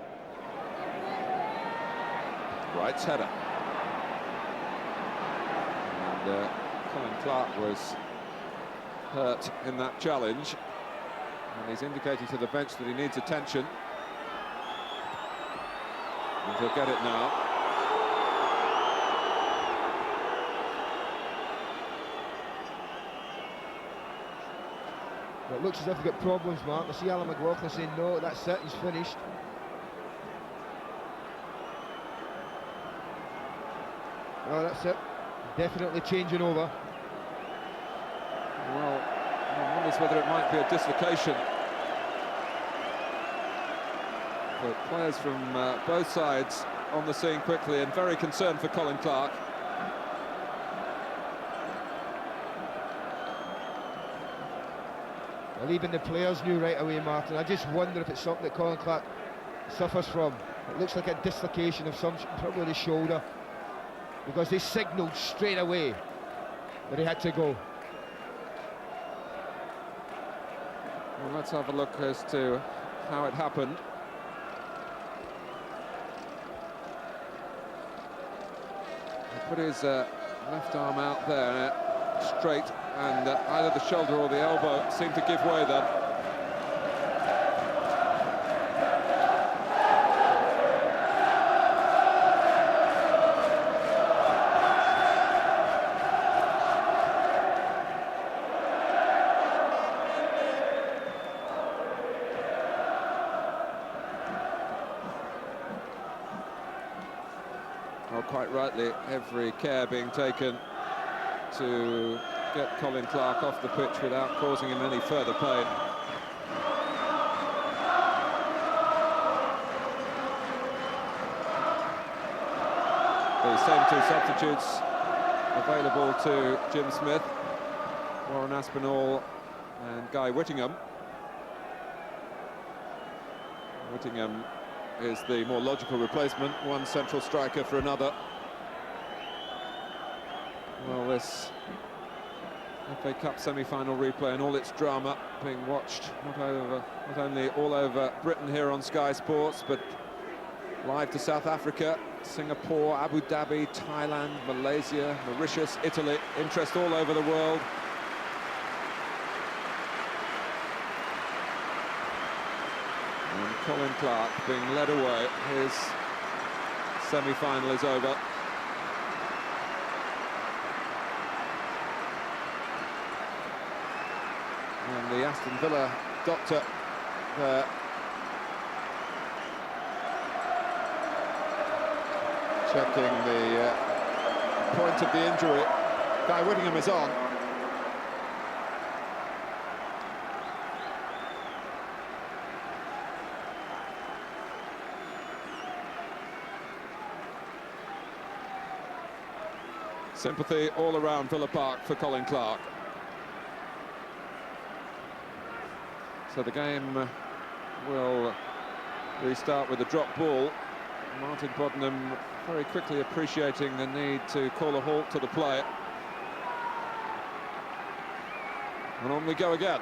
Wright's header. And Colin Clark was hurt in that challenge, and he's indicating to the bench that he needs attention. And he'll get it now. Well, it looks as if they've got problems, Mark. I see Alan McLaughlin saying no, that's it, he's finished. Oh, that's it. Definitely changing over. Well, one wonders whether it might be a dislocation. But players from both sides on the scene quickly, and very concerned for Colin Clark. Well, even the players knew right away, Martin. I just wonder if it's something that Colin Clark suffers from. It looks like a dislocation of some, probably the shoulder, because they signalled straight away that he had to go. Well, let's have a look as to how it happened. He put his left arm out there, straight, and either the shoulder or the elbow seemed to give way then. Well, quite rightly, every care being taken to get Colin Clark off the pitch without causing him any further pain. The same two substitutes available to Jim Smith, Warren Aspinall and Guy Whittingham. Whittingham is the more logical replacement, one central striker for another. Well, this FA Cup semi-final replay and all its drama being watched not only all over Britain here on Sky Sports, but live to South Africa, Singapore, Abu Dhabi, Thailand, Malaysia, Mauritius, Italy, interest all over the world. And Colin Clark being led away. His semi-final is over. And the Aston Villa doctor there checking the point of the injury. Guy Whittingham is on. Sympathy all around Villa Park for Colin Clark. So the game will restart with a drop ball. Martin Boddenham very quickly appreciating the need to call a halt to the play. And on we go again.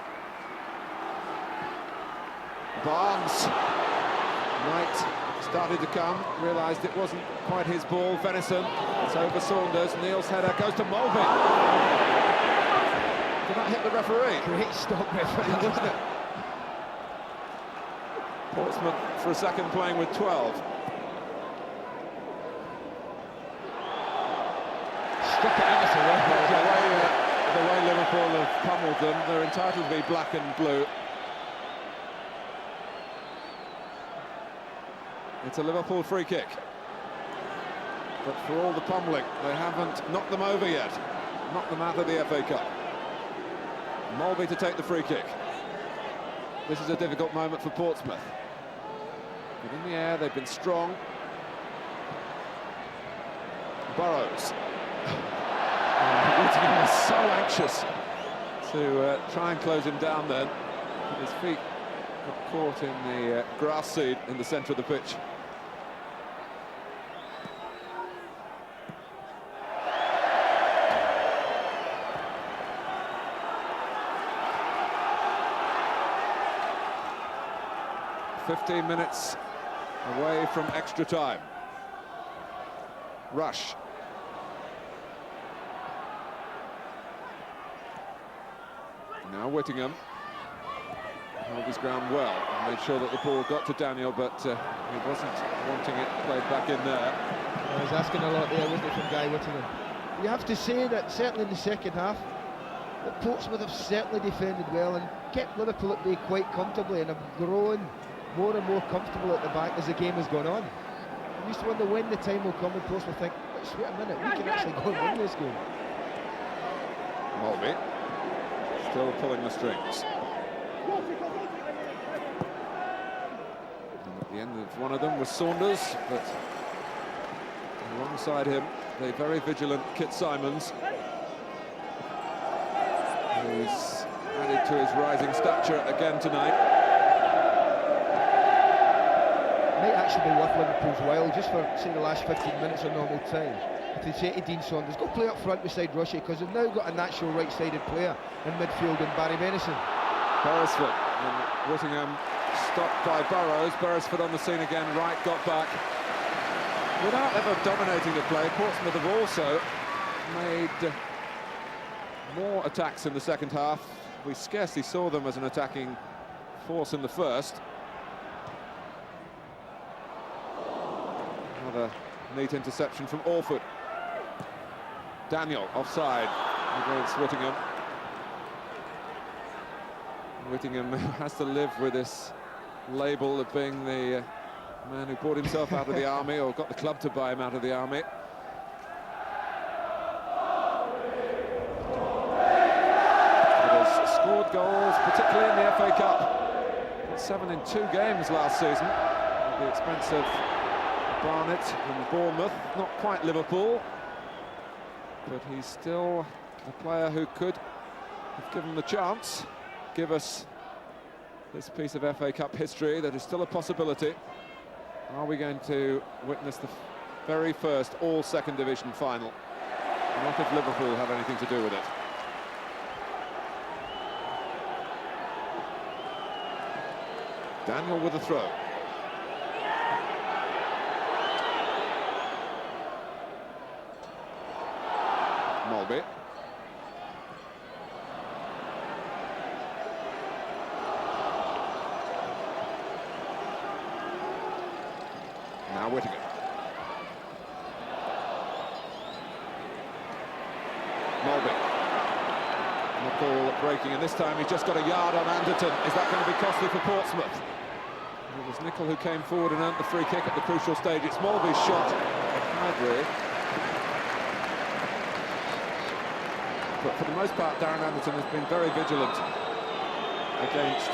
Barnes. Knight started to come, realised it wasn't quite his ball. Venison, it's over Saunders. Neil's header goes to Mulvey. Did that hit the referee? Great stop referee, wasn't it? Portsmouth for a second playing with 12. Stuck it ever so well. The way Liverpool have pummeled them, they're entitled to be black and blue. It's a Liverpool free kick. But for all the pummeling, they haven't knocked them over yet. Knocked them out of the FA Cup. Mulvey to take the free kick. This is a difficult moment for Portsmouth. But in the air, they've been strong. Burrows. Whittingham is so anxious to try and close him down then. But his feet got caught in the grass seed in the centre of the pitch. "15 minutes away from extra time." Rush. Now Whittingham held his ground well and made sure that the ball got to Daniel, but he wasn't wanting it played back in there. I was asking a lot there, wasn't it, from Guy Whittingham? You have to say that certainly in the second half, that Portsmouth have certainly defended well and kept Liverpool at bay quite comfortably, and have grown more and more comfortable at the back as the game has gone on. I used to wonder when the time will come when Portsmouth think, wait a minute, we can actually go and win this game. Mulvey still pulling the strings. And at the end of one of them was Saunders, but alongside him, the very vigilant Kit Simons, who's added to his rising stature again tonight. Might actually be worth Liverpool's while, just for, say, the last 15 minutes of normal time, if they say to Dean Saunders, go play up front beside Rushy, because they've now got a natural right-sided player in midfield in Barry Venison. Beresford And Whittingham stopped by Burrows. Beresford on the scene again. Wright got back. Without ever dominating the play, Portsmouth have also made more attacks in the second half. We scarcely saw them as an attacking force in the first. Another neat interception from Orford. Daniel offside against Whittingham. Whittingham has to live with this label of being the man who bought himself out of the army, or got the club to buy him out of the army. He has scored goals, particularly in the FA Cup. 7 in 2 games last season, at the expense of Barnet and Bournemouth. Not quite Liverpool, but he's still a player who could, if given the chance, give us this piece of FA Cup history that is still a possibility. Are we going to witness the very first all-second division final? Not if Liverpool have anything to do with it. Daniel with the throw. Mulby. Now Whittingham. Mulby. Nicol breaking, and this time he's just got a yard on Anderton. Is that going to be costly for Portsmouth? It was Nicol who came forward and earned the free kick at the crucial stage. It's Mulby's shot. Hardly. But for the most part, Darren Anderton has been very vigilant against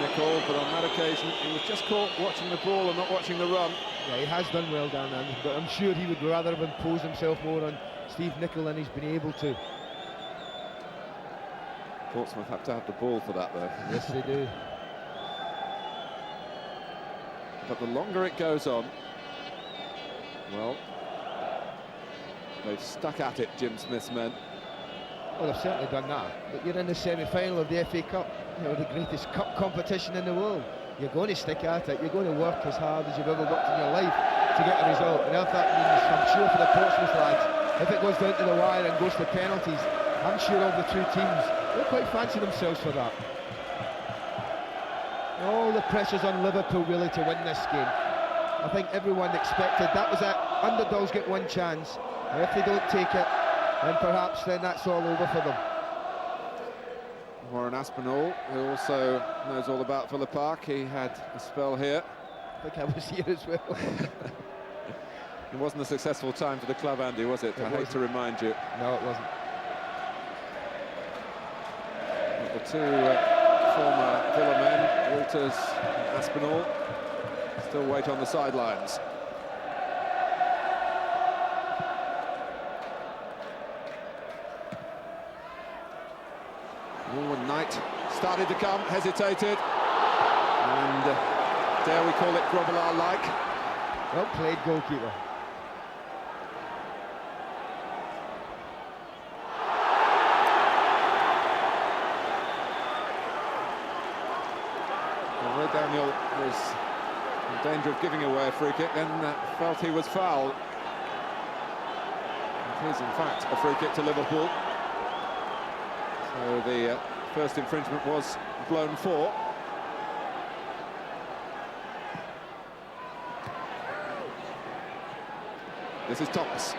Nicol, but on that occasion he was just caught watching the ball and not watching the run. Yeah, he has done well, Darren Anderton, but I'm sure he would rather have imposed himself more on Steve Nicol than he's been able to. Portsmouth have to have the ball for that, though. Yes, they do. But the longer it goes on, well, they've stuck at it, Jim Smith's men. Well, they've certainly done that. But you're in the semi-final of the FA Cup, you know, the greatest cup competition in the world. You're going to stick at it. You're going to work as hard as you've ever worked in your life to get a result. And if that means, I'm sure for the Portsmouth lads, if it goes down to the wire and goes to penalties, I'm sure all the two teams will quite fancy themselves for that. All the pressure's on Liverpool really to win this game. I think everyone expected that was it. Underdogs get one chance, and if they don't take it, then perhaps then that's all over for them. Warren Aspinall, who also knows all about Villa Park, he had a spell here. I think I was here as well. It wasn't a successful time for the club, Andy, was it? I hate to remind you. No, it wasn't. The two former Villa men, Walters and Aspinall, still wait on the sidelines. Norman Knight started to come, hesitated, and dare we call it Grobbelaar-like. Well played, goalkeeper. Although Daniel was in danger of giving away a free kick, then felt he was fouled. It is, in fact, a free kick to Liverpool. So the first infringement was blown for. This is Thomas.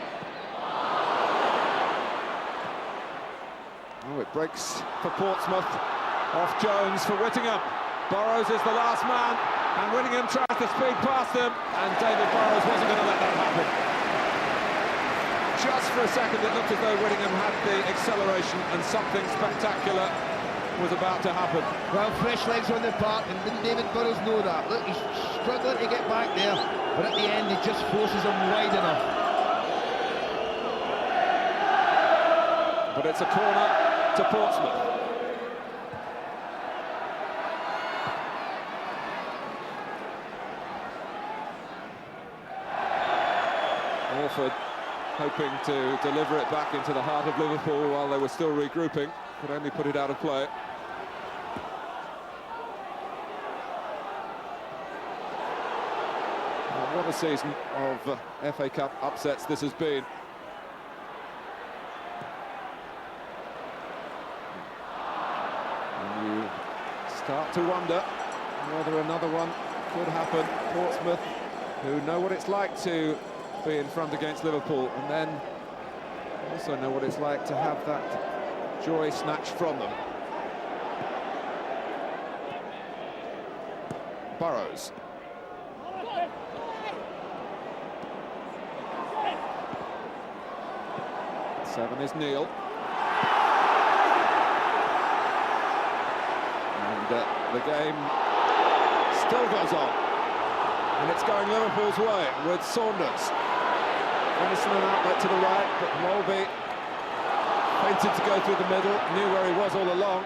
Oh, it breaks for Portsmouth. Off Jones for Whittingham. Burrows is the last man, and Whittingham tries to speed past him, and David Burrows wasn't going to let that happen. Just for a second it looked as though Whittingham had the acceleration and something spectacular was about to happen. Well, fresh legs on the park, and didn't David Burrows know that? Look, he's struggling to get back there, but at the end he just forces him wide enough. But it's a corner to Portsmouth. Orford hoping to deliver it back into the heart of Liverpool while they were still regrouping, could only put it out of play. What a season of FA Cup upsets this has been. And you start to wonder whether another one could happen. Portsmouth, who know what it's like to be in front against Liverpool, and then also know what it's like to have that joy snatched from them. Burrows. Seven is Neil. And the game still goes on. And it's going Liverpool's way with Saunders. Finishing an outlet to the right, but Molby feinted to go through the middle, knew where he was all along.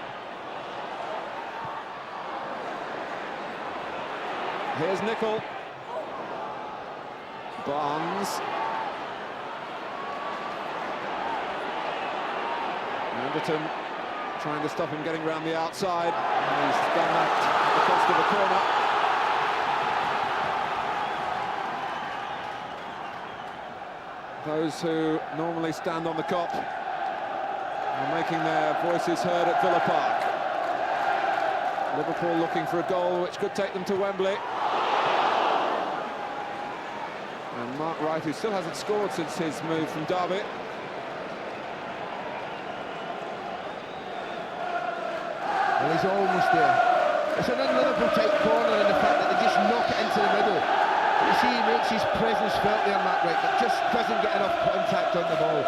Here's Nicol. Barnes. Anderton trying to stop him getting round the outside. And he's done that at the cost of a corner. Those who normally stand on the Kop are making their voices heard at Villa Park. Liverpool looking for a goal which could take them to Wembley. And Mark Wright, who still hasn't scored since his move from Derby. Well, he's almost there. It's an un-Liverpool type corner in the fact that they just knock it into the middle. You see, he makes his presence felt there, Mark Wright, but just doesn't get enough contact on the ball.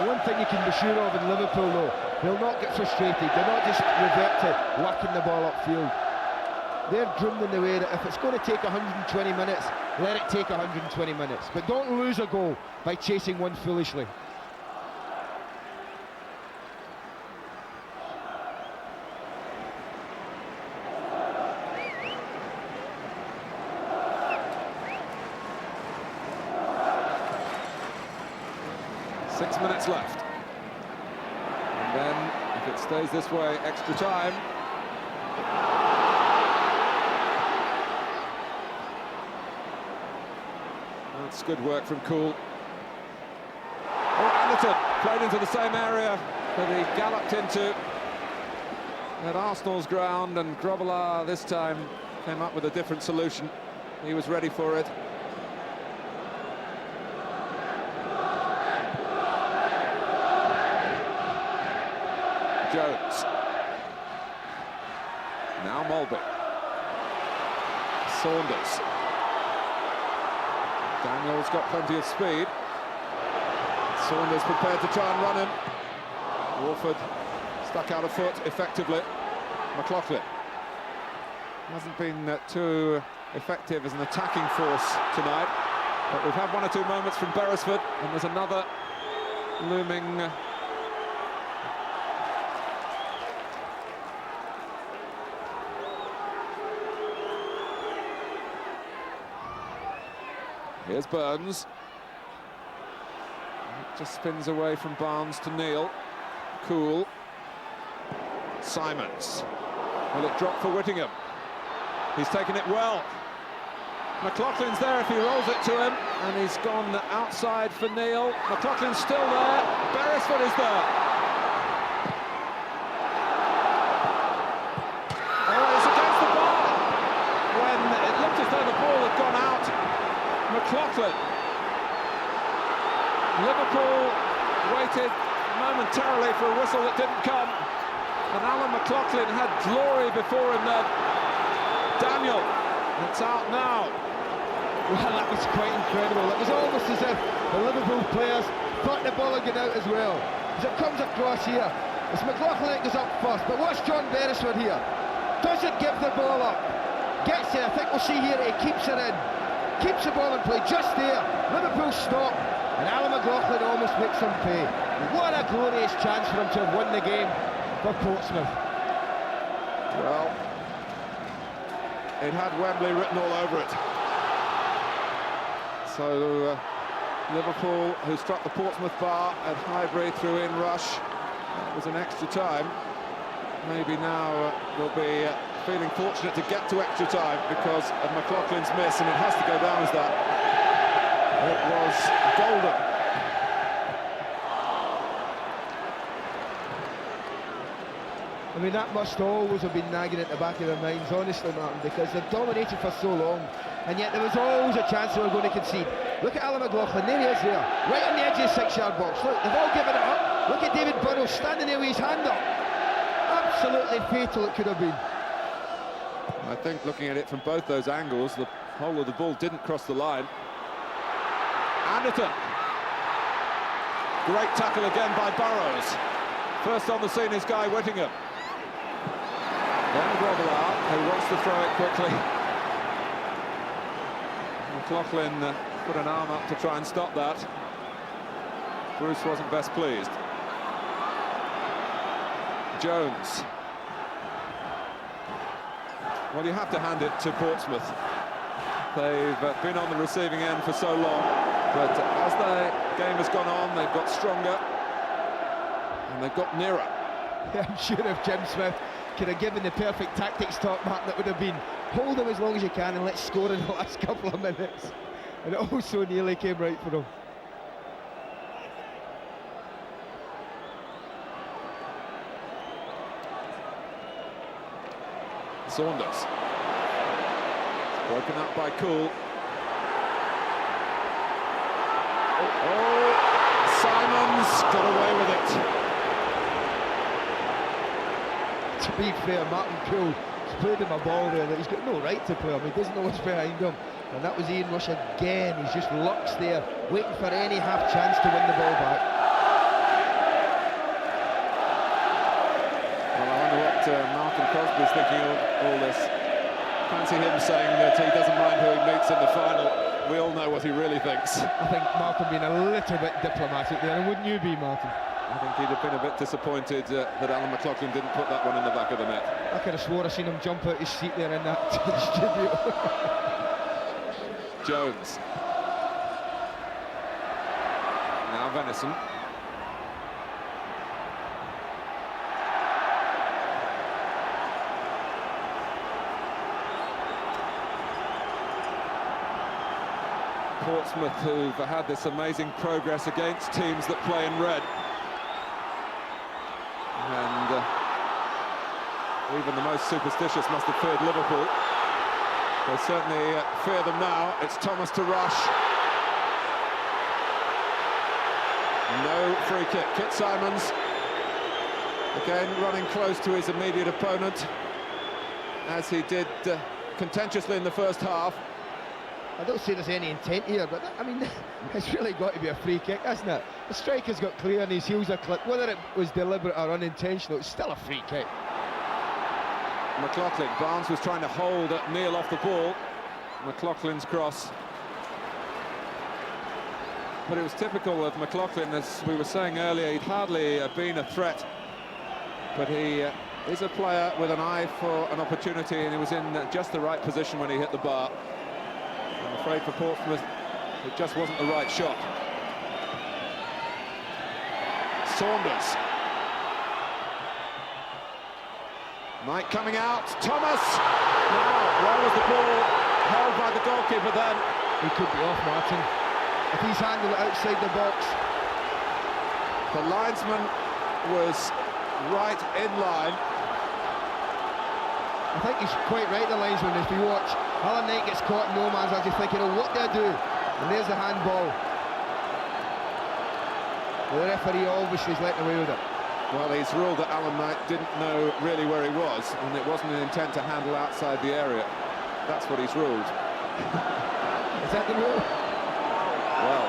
The one thing you can be sure of in Liverpool, though, they'll not get frustrated. They're not just revert to whacking the ball upfield. They're drummed in the way that if it's going to take 120 minutes, let it take 120 minutes. But don't lose a goal by chasing one foolishly. Six minutes left. And then, if it stays this way, extra time. That's good work from Cool. Oh, Anderton played into the same area that he galloped into at Arsenal's ground, and Grobbelaar this time came up with a different solution. He was ready for it. Jones. Now Molby. Saunders. Daniel's got plenty of speed. Saunders prepared to try and run him. Warford stuck out a foot effectively. McLaughlin hasn't been too effective as an attacking force tonight, but we've had one or two moments from Beresford, and there's another looming. Here's Burns. It just spins away from Barnes to Neil. Cool. Simons. Will it drop for Whittingham? He's taken it well. McLaughlin's there if he rolls it to him, and he's gone outside for Neil. McLaughlin's still there. Beresford is there. Oh, it's against the bar. When it looked as though the ball had gone out, McLaughlin. Liverpool waited momentarily for a whistle that didn't come, and Alan McLaughlin had glory before him then. Daniel, it's out now. Well, that was quite incredible. It was almost as if the Liverpool players thought the ball would get out as well. As it comes across here, it's McLaughlin that goes up first, but watch John Beresford here. Doesn't give the ball up. Gets it, I think we'll see here, he keeps it in. Keeps the ball in play just there. Liverpool stop, and Alan McLaughlin almost makes them pay. What a glorious chance for him to have won the game for Portsmouth. Well, it had Wembley written all over it. So Liverpool, who struck the Portsmouth bar at Highbury, threw in Rush. That was an extra time. Maybe now there'll be feeling fortunate to get to extra time because of McLaughlin's miss, and it has to go down as that. It was golden. I mean, that must always have been nagging at the back of their minds, honestly, Martin, because they've dominated for so long, and yet there was always a chance they were going to concede. Look at Alan McLaughlin, there he is there, right on the edge of the 6-yard box. Look, they've all given it up. Look at David Burrows standing there with his hand up. Absolutely fatal it could have been. I think looking at it from both those angles, the whole of the ball didn't cross the line. Anderton. Great tackle again by Burrows. First on the scene is Guy Whittingham. Then Grobbelaar, who wants to throw it quickly. McLaughlin put an arm up to try and stop that. Bruce wasn't best pleased. Jones. Well, you have to hand it to Portsmouth. They've been on the receiving end for so long, but as the game has gone on, they've got stronger and they've got nearer. Yeah, I'm sure if Jim Smith could have given the perfect tactics talk, Martin, that would have been hold them as long as you can and let's score in the last couple of minutes. And it also nearly came right for them. Saunders. Broken up by Cool. Oh, Simons got away with it. To be fair, Martin Cool has played him a ball there that he's got no right to play him. He doesn't know what's behind him. And that was Ian Rush again. He's just lucks there, waiting for any half chance to win the ball back. Well, I wonder what Martin Crosby's thinking of all this. Fancy him saying that he doesn't mind who he meets in the final. We all know what he really thinks. I think Martin being a little bit diplomatic there, and wouldn't you be, Martin? I think he'd have been a bit disappointed that Alan McLaughlin didn't put that one in the back of the net. I could have swore I seen him jump out his seat there in that studio. Jones. Now Venison. Portsmouth, who've had this amazing progress against teams that play in red. And even the most superstitious must have feared Liverpool. They certainly fear them now. It's Thomas to rush. No free kick. Kit Simons, again running close to his immediate opponent, as he did contentiously in the first half. I don't say there's any intent here, but I mean, it's really got to be a free kick, hasn't it? The striker's got clear and his heels are clipped. Whether it was deliberate or unintentional, it's still a free kick. McLaughlin, Barnes was trying to hold Neil off the ball. McLaughlin's cross. But it was typical of McLaughlin, as we were saying earlier, he'd hardly been a threat. But he is a player with an eye for an opportunity, and he was in just the right position when he hit the bar. I'm afraid for Portsmouth, it just wasn't the right shot. Saunders. Mike coming out, Thomas! Now, where was the ball held by the goalkeeper then? He could be off, Martin. If he's handled it outside the box. The linesman was right in line. I think he's quite right, the linesman. If you watch, Alan Knight gets caught in no man's land, he's thinking, oh, what do I do? And there's the handball. The referee obviously is letting away with it. Well, he's ruled that Alan Knight didn't know really where he was, and it wasn't an intent to handle outside the area. That's what he's ruled. Is that the rule? Well,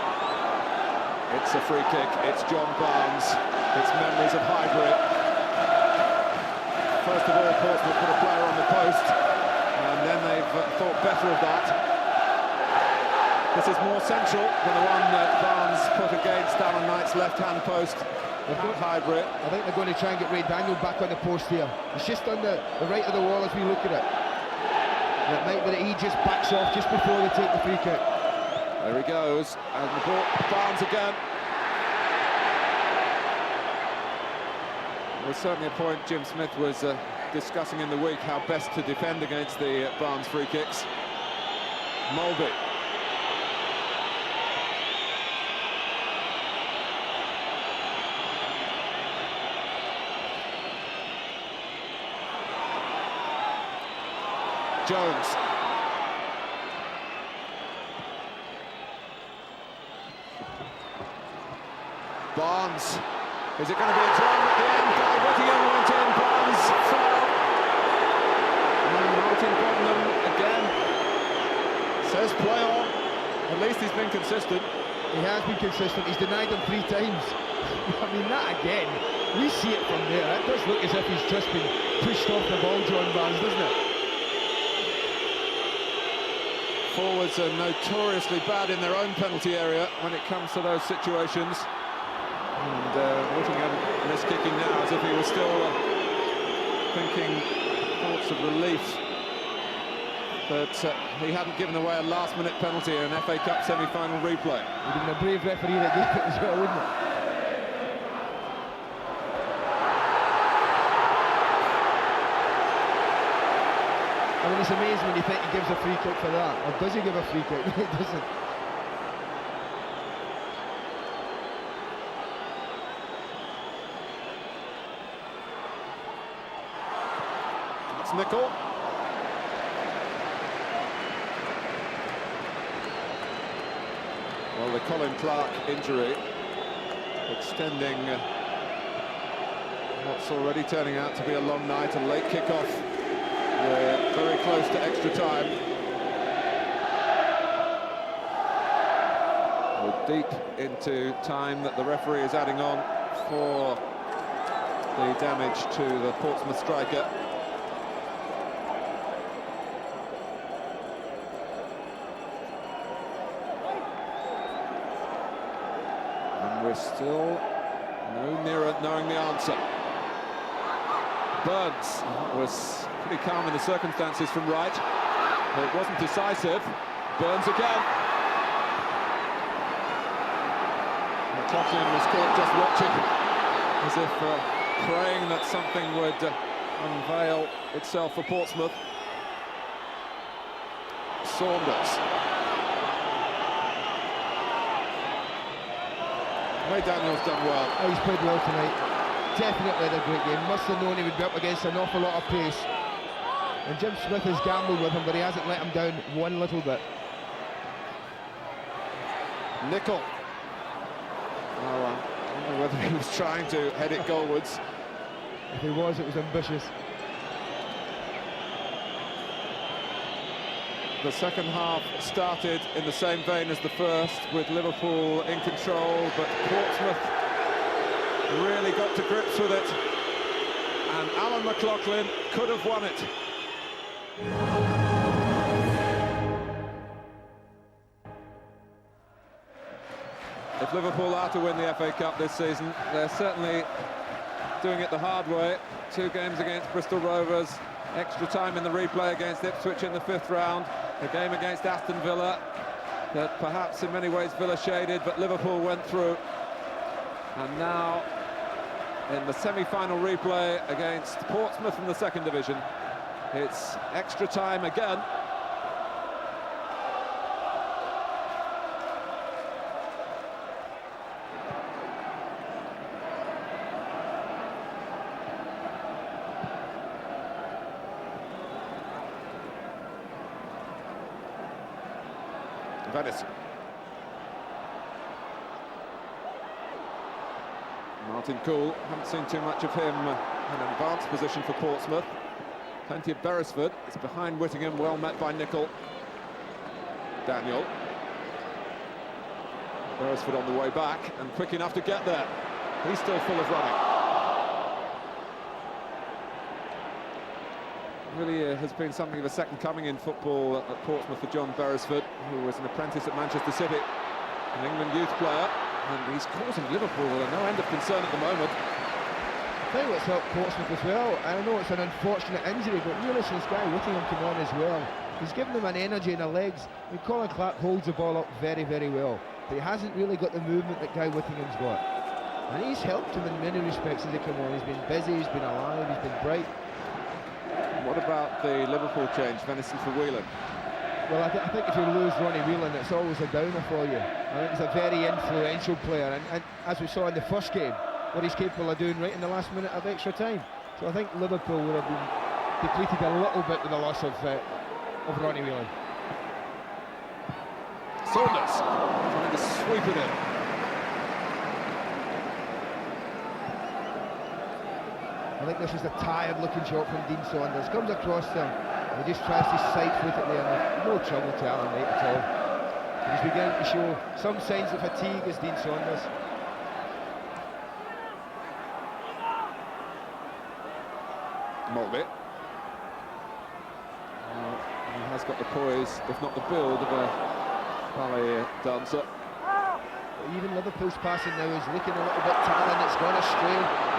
it's a free kick, it's John Barnes, it's memories of Highbury. First of all, Portsmouth put a player on the post, and then they've thought better of that. This is more central than the one that Barnes put against Alan Knight's left-hand post at Highbury. I think they're going to try and get Ray Daniel back on the post here. It's just on the right of the wall as we look at it. And it might be that he just backs off just before they take the free kick. There he goes, and the ball, Barnes again. There was certainly a point Jim Smith was discussing in the week how best to defend against the Barnes free kicks. Mulby. Jones. Barnes. Is it going to be a draw at the end? Whittingham went in, Barnes fell. And Martin Bodnam again says play on. At least he's been consistent. He has been consistent. He's denied him 3 times. I mean, that again, we see it from there. It does look as if he's just been pushed off the ball, John Barnes, doesn't it? Forwards are notoriously bad in their own penalty area when it comes to those situations. And Whittingham miskicking now as if he was still thinking thoughts of relief that he hadn't given away a last-minute penalty in an FA Cup semi-final replay. Would have been a brave referee that gave it as well, wouldn't it? I mean, it's amazing when you think he gives a free kick for that. Or does he give a free kick? No, he doesn't. It's Nicol. Well, the Colin Clark injury extending what's already turning out to be a long night, a late kick-off. We're very close to extra time. We're deep into time that the referee is adding on for the damage to the Portsmouth striker. And we're still no nearer knowing the answer. Burns was pretty calm in the circumstances from right. It wasn't decisive. Burns again. McLaughlin was caught just watching, as if praying that something would unveil itself for Portsmouth. Saunders. Ray Daniel's done well. Oh, he's played well tonight. Definitely had a great game. Must have known he would be up against an awful lot of pace. And Jim Smith has gambled with him, but he hasn't let him down one little bit. Nicol. Oh, I don't know whether he was trying to head it goalwards. If he was, it was ambitious. The second half started in the same vein as the first, with Liverpool in control, but Portsmouth really got to grips with it, and Alan McLaughlin could have won it. If Liverpool are to win the FA Cup this season, they're certainly doing it the hard way. 2 games against Bristol Rovers, extra time in the replay against Ipswich in the 5th round, a game against Aston Villa that perhaps in many ways Villa shaded, but Liverpool went through. And now in the semi-final replay against Portsmouth from the 2nd Division, it's extra time again. Venice. Martin Cool, haven't seen too much of him in an advanced position for Portsmouth. Plenty of Beresford, it's behind Whittingham, well met by Nicol. Daniel. Beresford on the way back, and quick enough to get there. He's still full of running. Really has been something of a second coming in football at Portsmouth for John Beresford, who was an apprentice at Manchester City, an England youth player, and he's causing Liverpool no end of concern at the moment. I tell you what's helped Portsmouth as well. I know it's an unfortunate injury, but really since Guy Whittingham came on as well, he's given them an energy in the legs. I mean, Colin Clark holds the ball up very, very well, but he hasn't really got the movement that Guy Whittingham's got. And he's helped him in many respects as he came on. He's been busy, he's been alive, he's been bright. What about the Liverpool change, Venison for Whelan? Well, I think if you lose Ronnie Whelan, it's always a downer for you. I think he's a very influential player, and as we saw in the first game, what he's capable of doing right in the last minute of extra time. So I think Liverpool would have been depleted a little bit with the loss of Ronnie Whelan. Saunders trying to sweep it in. I think this is a tired-looking shot from Dean Saunders. Comes across them, and he just tries to side-foot it there. And no trouble to Alan Knight at all. But he's beginning to show some signs of fatigue as Dean Saunders. Mulvey. He has got the poise, if not the build, of a ballet dancer. But even Liverpool's passing now is looking a little bit talent. It's gone astray.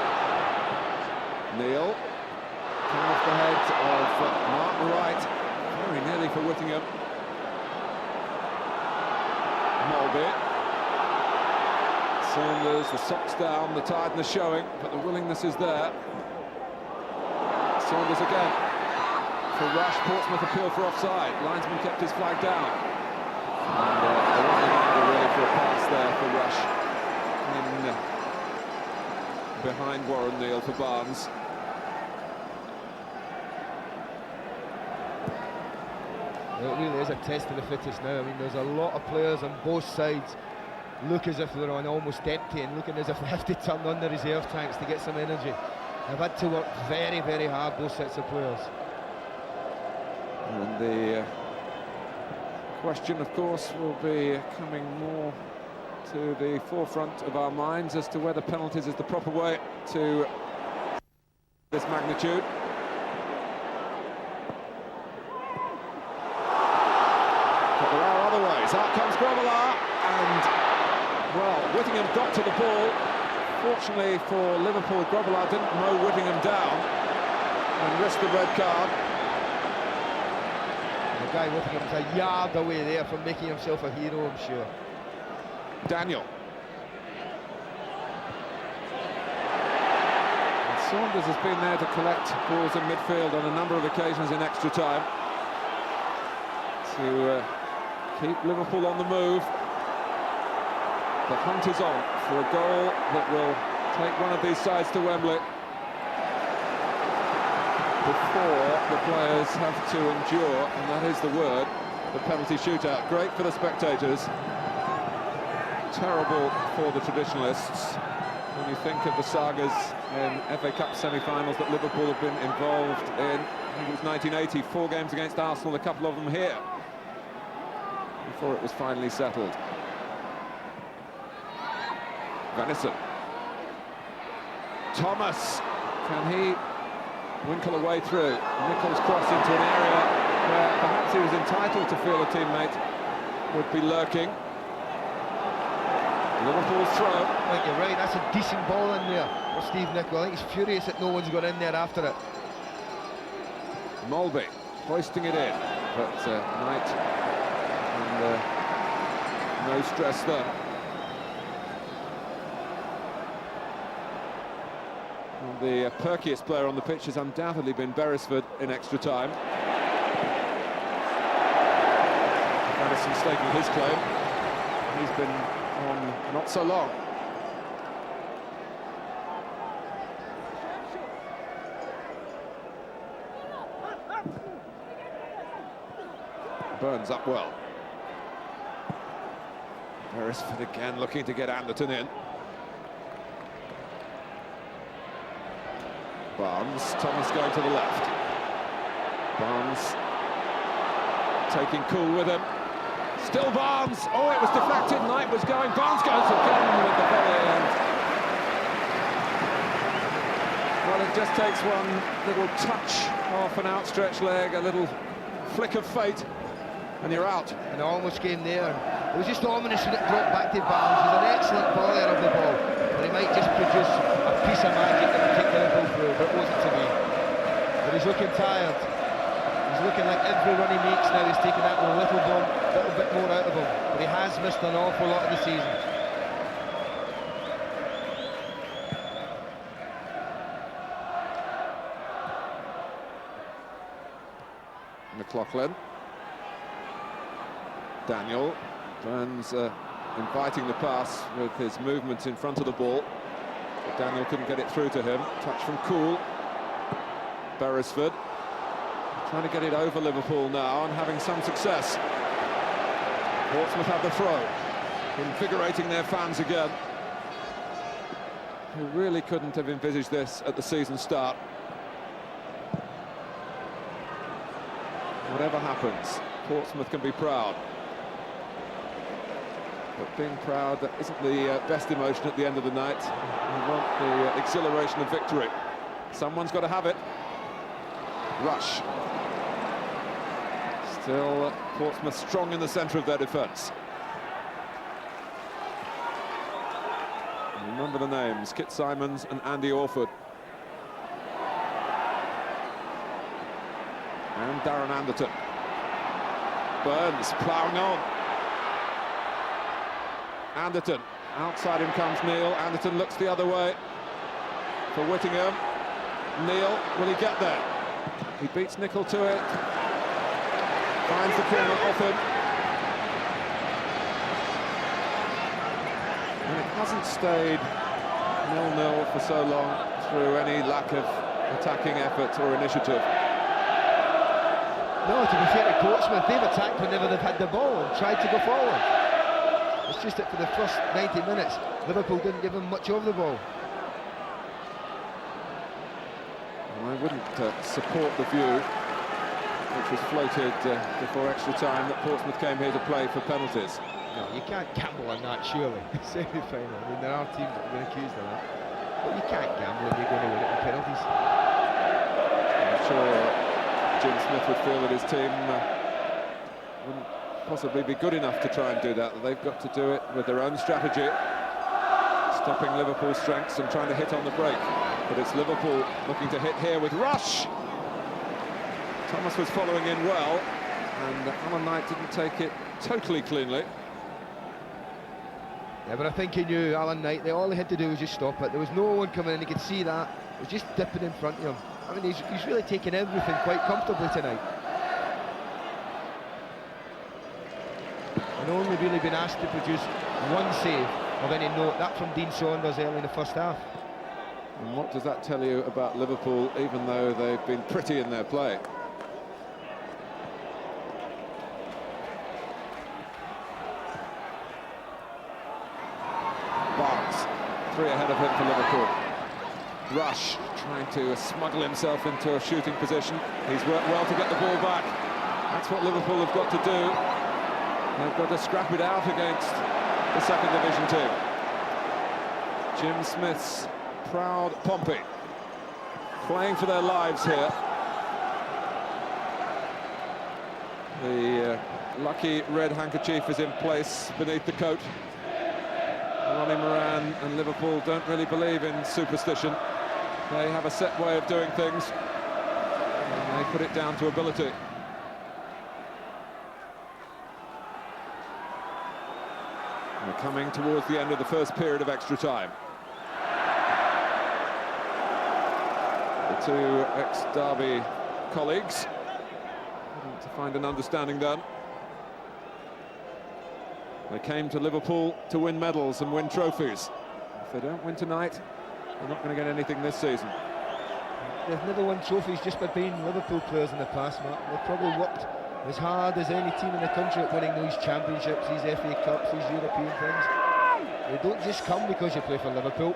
Neil, coming off the head of Mark Wright, very nearly for Whittingham. Mulvey. Saunders, the socks down, the tiredness showing, but the willingness is there. Saunders again. For Rush, Portsmouth appeal for offside. Linesman kept his flag down. And the running angle really for a pass there for Rush. In behind Warren Neal for Barnes. Well, it really is a test of the fittest now. I mean, there's a lot of players on both sides look as if they're on almost empty and looking as if they have to turn on the reserve tanks to get some energy. They've had to work very, very hard, both sets of players. And the question, of course, will be coming more to the forefront of our minds as to whether penalties is the proper way to this magnitude. But there are other ways. Out comes Grobbelaar, and, well, Whittingham got to the ball. Fortunately for Liverpool, Grobbelaar didn't mow Whittingham down and risked the red card. The guy Whittingham's a yard away there from making himself a hero, I'm sure. Daniel. And Saunders has been there to collect balls in midfield on a number of occasions in extra time to keep Liverpool on the move. The hunt is on for a goal that will take one of these sides to Wembley before the players have to endure, and that is the word, the penalty shootout. Great for the spectators, terrible for the traditionalists. When you think of the sagas in FA Cup semi-finals that Liverpool have been involved in, I think it was 1980, 4 games against Arsenal, a couple of them here, before it was finally settled. Venison. Thomas, can he winkle a way through? Nichols cross into an area where perhaps he was entitled to feel a teammate would be lurking. Liverpool's throw. I think you're right, that's a decent ball in there for Steve Nicholl. I think he's furious that no one's got in there after it. Mulvey hoisting it in, but Knight, and no stress there. The perkiest player on the pitch has undoubtedly been Beresford in extra time. Madison staking his claim. He's been on not so long. Burns up well. Beresford again looking to get Anderton in. Barnes, Thomas going to the left. Barnes taking cool with him. Still Barnes. Oh, it was deflected. Knight was going. Barnes goes again with the volley. And well, it just takes one little touch off an outstretched leg, a little flick of fate, and you're out. And it almost came there. It was just ominous when it dropped back to Barnes. He's an excellent volleyer of the ball, but he might just produce a piece of magic that will take Liverpool through, but it wasn't to be. But he's looking tired. He's looking like every run he makes now he's taking that little bit more out of him. But he has missed an awful lot of the season. McLaughlin. Daniel. Burns inviting the pass with his movements in front of the ball. But Daniel couldn't get it through to him. Touch from Cool. Beresford. Trying to get it over Liverpool now and having some success. Portsmouth have the throw. Invigorating their fans again. Who really couldn't have envisaged this at the season start. Whatever happens, Portsmouth can be proud. But being proud, that isn't the best emotion at the end of the night. You want the exhilaration of victory. Someone's got to have it. Rush. Still Portsmouth strong in the centre of their defence. Remember the names, Kit Symons and Andy Orford. And Darren Anderton. Burns ploughing on. Anderton, outside him comes Neil. Anderton looks the other way for Whittingham. Neil, will he get there? He beats Nicol to it. Finds the corner off him. And it hasn't stayed 0-0 for so long through any lack of attacking effort or initiative. No, to be fair to Portsmouth, they've attacked whenever they've had the ball and tried to go forward. It's just that for the first 90 minutes, Liverpool didn't give them much of the ball. Well, I wouldn't support the view, which was floated before extra time, that Portsmouth came here to play for penalties. No, you can't gamble on that, surely. Semi-final. I mean, there are teams that have been accused of that. But you can't gamble if you're going to win it on penalties. I'm sure Jim Smith would feel that his team wouldn't possibly be good enough to try and do that. They've got to do it with their own strategy, stopping Liverpool's strengths and trying to hit on the break. But it's Liverpool looking to hit here with Rush. Thomas was following in well, and Alan Knight didn't take it totally cleanly. Yeah, but I think he knew, Alan Knight, that all he had to do was just stop it. There was no one coming in, he could see that. It was just dipping in front of him. I mean, he's really taken everything quite comfortably tonight. And only really been asked to produce one save of any note, that from Dean Saunders early in the first half. And what does that tell you about Liverpool, even though they've been pretty in their play? Barnes, 3 ahead of him for Liverpool. Rush trying to smuggle himself into a shooting position. He's worked well to get the ball back. That's what Liverpool have got to do. They've got to scrap it out against the second division team. Jim Smith's proud Pompey playing for their lives here. The lucky red handkerchief is in place beneath the coat. Ronnie Moran and Liverpool don't really believe in superstition. They have a set way of doing things, and they put it down to ability. We're coming towards the end of the first period of extra time. The two ex-Derby colleagues to find an understanding then. They came to Liverpool to win medals and win trophies. If they don't win tonight, they're not going to get anything this season. They've never won trophies just by being Liverpool players in the past, Mark. They've probably worked as hard as any team in the country at winning these championships, these FA Cups, these European things. They don't just come because you play for Liverpool.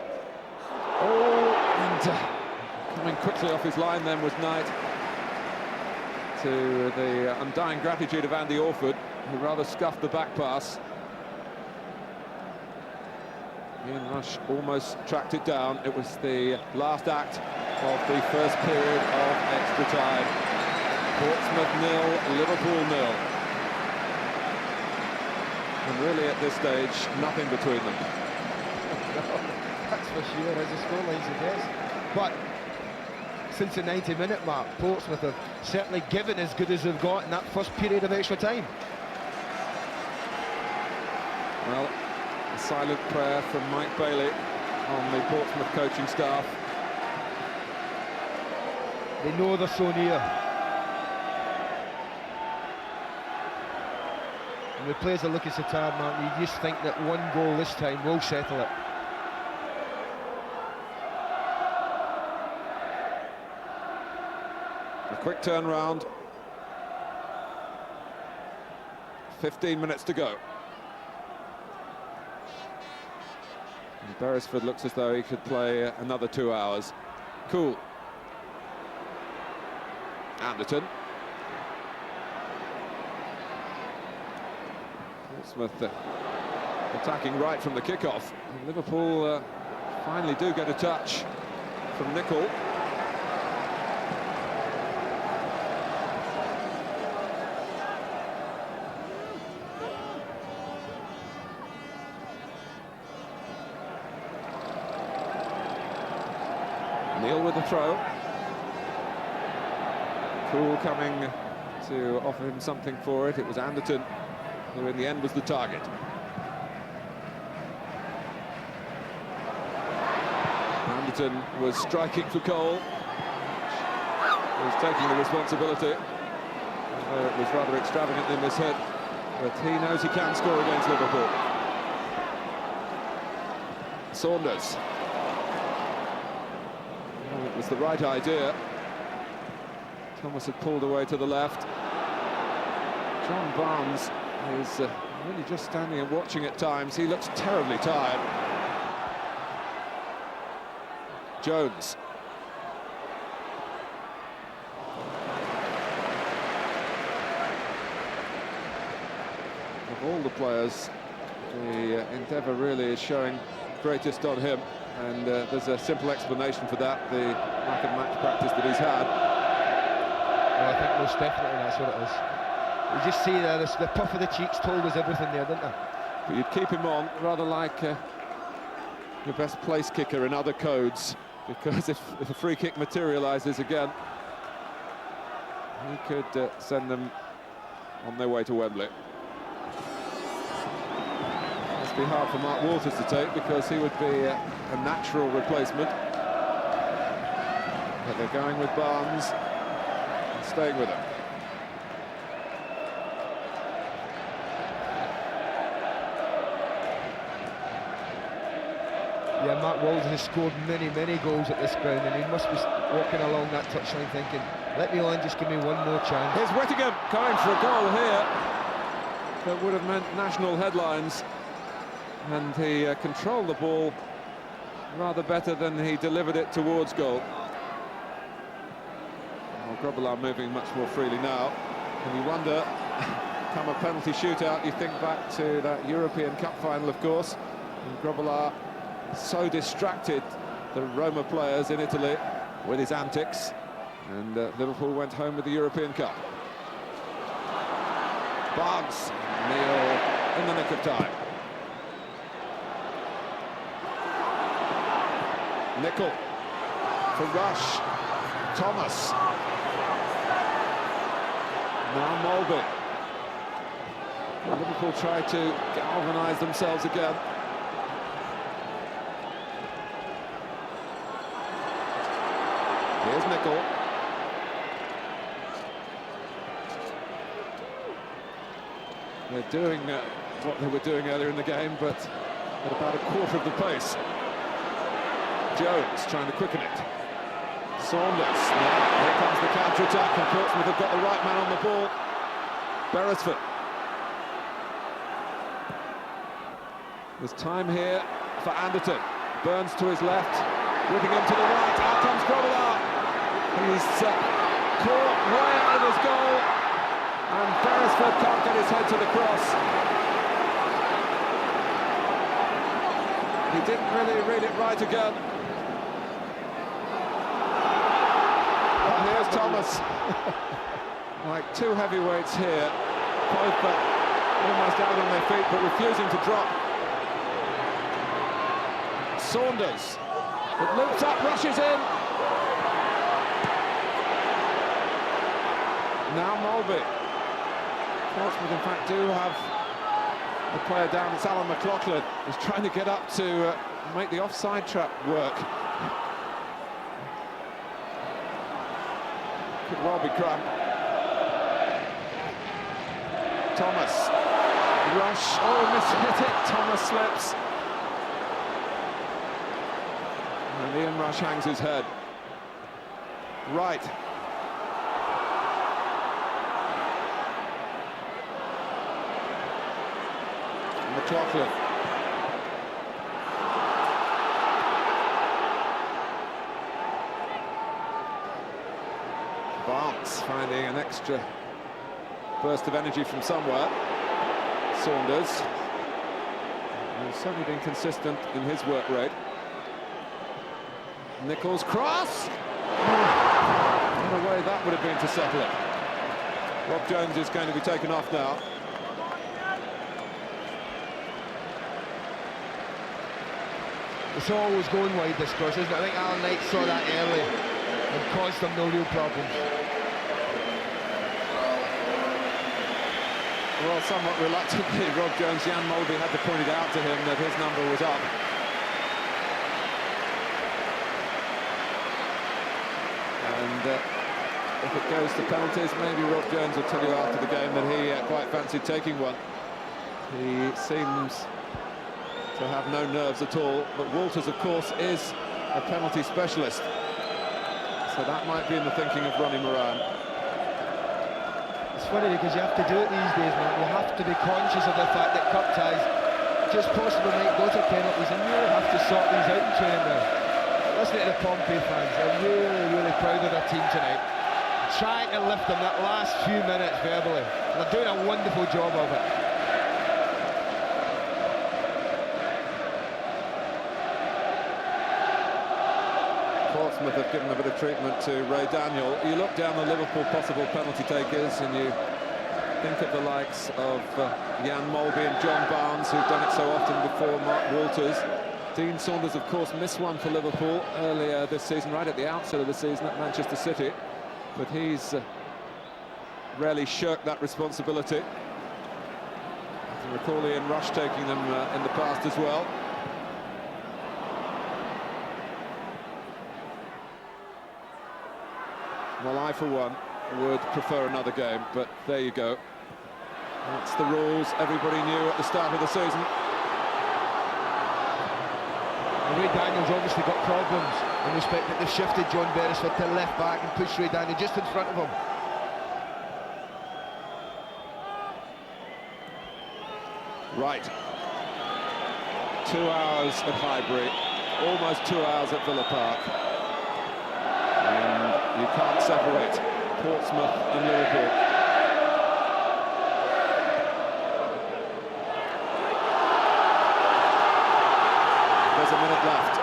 Oh, and coming quickly off his line then was Knight, to the undying gratitude of Andy Orford, who rather scuffed the back pass. Ian Rush almost tracked it down. It was the last act of the first period of extra time. Portsmouth 0, Liverpool 0. And really at this stage, nothing between them. That's for sure, as the scoreline suggests. But since the 90-minute mark, Portsmouth have certainly given as good as they've got in that first period of extra time. Well, a silent prayer from Mike Bailey on the Portsmouth coaching staff. They know they're so near. And the players are looking so tired, Martin. You just think that one goal this time will settle it. A quick turnaround. 15 minutes to go. And Beresford looks as though he could play another 2 hours. Cool. Anderton. Portsmouth attacking right from the kickoff. And Liverpool finally do get a touch from Nicol. Neal with the throw. Cool coming to offer him something for it. It was Anderton who in the end was the target. Anderton was striking for goal. He was taking the responsibility. Although it was rather extravagantly mishit, but he knows he can score against Liverpool. Saunders. Well, it was the right idea. Thomas had pulled away to the left. John Barnes is really just standing and watching at times. He looks terribly tired. Jones. Of all the players, the endeavour really is showing greatest on him, and there's a simple explanation for that: the lack of match practice that he's had. Well, I think most definitely that's what it is. You just see there, the puff of the cheeks told us everything there, didn't it? But you'd keep him on, rather like your best place kicker in other codes, because if a free kick materialises again, he could send them on their way to Wembley. Must be hard for Mark Walters to take, because he would be a natural replacement. But they're going with Barnes and staying with him. Yeah, Mark Walters has scored many goals at this ground, and he must be walking along that touchline thinking, let me on, just give me one more chance. Here's Whittingham going for a goal here that would have meant national headlines, and he controlled the ball rather better than he delivered it towards goal. Well, Grobbelaar moving much more freely now, and you wonder, come a penalty shootout, you think back to that European Cup final, of course, and Grobbelaar so distracted the Roma players in Italy with his antics, and Liverpool went home with the European Cup. Barnes, Neal in the nick of time. Nicol for Rush. Thomas. Now Mulby. Well, Liverpool try to galvanise themselves again. Here's Nicol. They're doing what they were doing earlier in the game, but at about a quarter of the pace. Jones trying to quicken it. Saunders. Now, here comes the counter-attack, and Portsmouth have got the right man on the ball. Beresford. There's time here for Anderton. Burns to his left, whipping him to the right. Out comes Grobbelaar. He's caught way out of his goal, and Beresford can't get his head to the cross. He didn't really read it right again. And here's Thomas. Like two heavyweights here, both almost out on their feet, but refusing to drop. Saunders. It loops up, rushes in. Now Mulby. Portsmouth, in fact, do have the player down. It's Alan McLaughlin, who's trying to get up to make the offside trap work. Could well be Crum. Thomas. Rush, oh, mishit it, Thomas slips. And Ian Rush hangs his head. Right. McLaughlin. Barnes finding an extra burst of energy from somewhere. Saunders, who's certainly been consistent in his work rate. Nichols' cross! What a way that would have been to settle it. Rob Jones is going to be taken off now. It's always going wide, this cross, isn't it? I think Alan Knight saw that early and caused them no real problems. Well, somewhat reluctantly, Rob Jones, Jan Molby had to point it out to him that his number was up. And if it goes to penalties, maybe Rob Jones will tell you after the game that he quite fancied taking one. He seems to have no nerves at all, but Walters, of course, is a penalty specialist. So that might be in the thinking of Ronnie Moran. It's funny because you have to do it these days, man. You have to be conscious of the fact that cup ties just possibly might go to penalties, and you really have to sort these out in training now. Listen to the Pompey fans, they're really, really proud of their team tonight. Trying to lift them that last few minutes verbally. They're doing a wonderful job of it. Portsmouth have given a bit of treatment to Ray Daniel. You look down the Liverpool possible penalty takers and you think of the likes of Jan Molby and John Barnes, who've done it so often before, Mark Walters. Dean Saunders, of course, missed one for Liverpool earlier this season, right at the outset of the season at Manchester City. But he's rarely shirked that responsibility. I can recall Ian Rush taking them in the past as well. Well, I, for one, would prefer another game, but there you go. That's the rules everybody knew at the start of the season. Ray Daniel's obviously got problems in respect that they've shifted John Beresford to left back and pushed Ray Daniel just in front of him. Right. 2 hours at Highbury, almost 2 hours at Villa Park. And you can't separate Portsmouth and Liverpool. There's a minute left.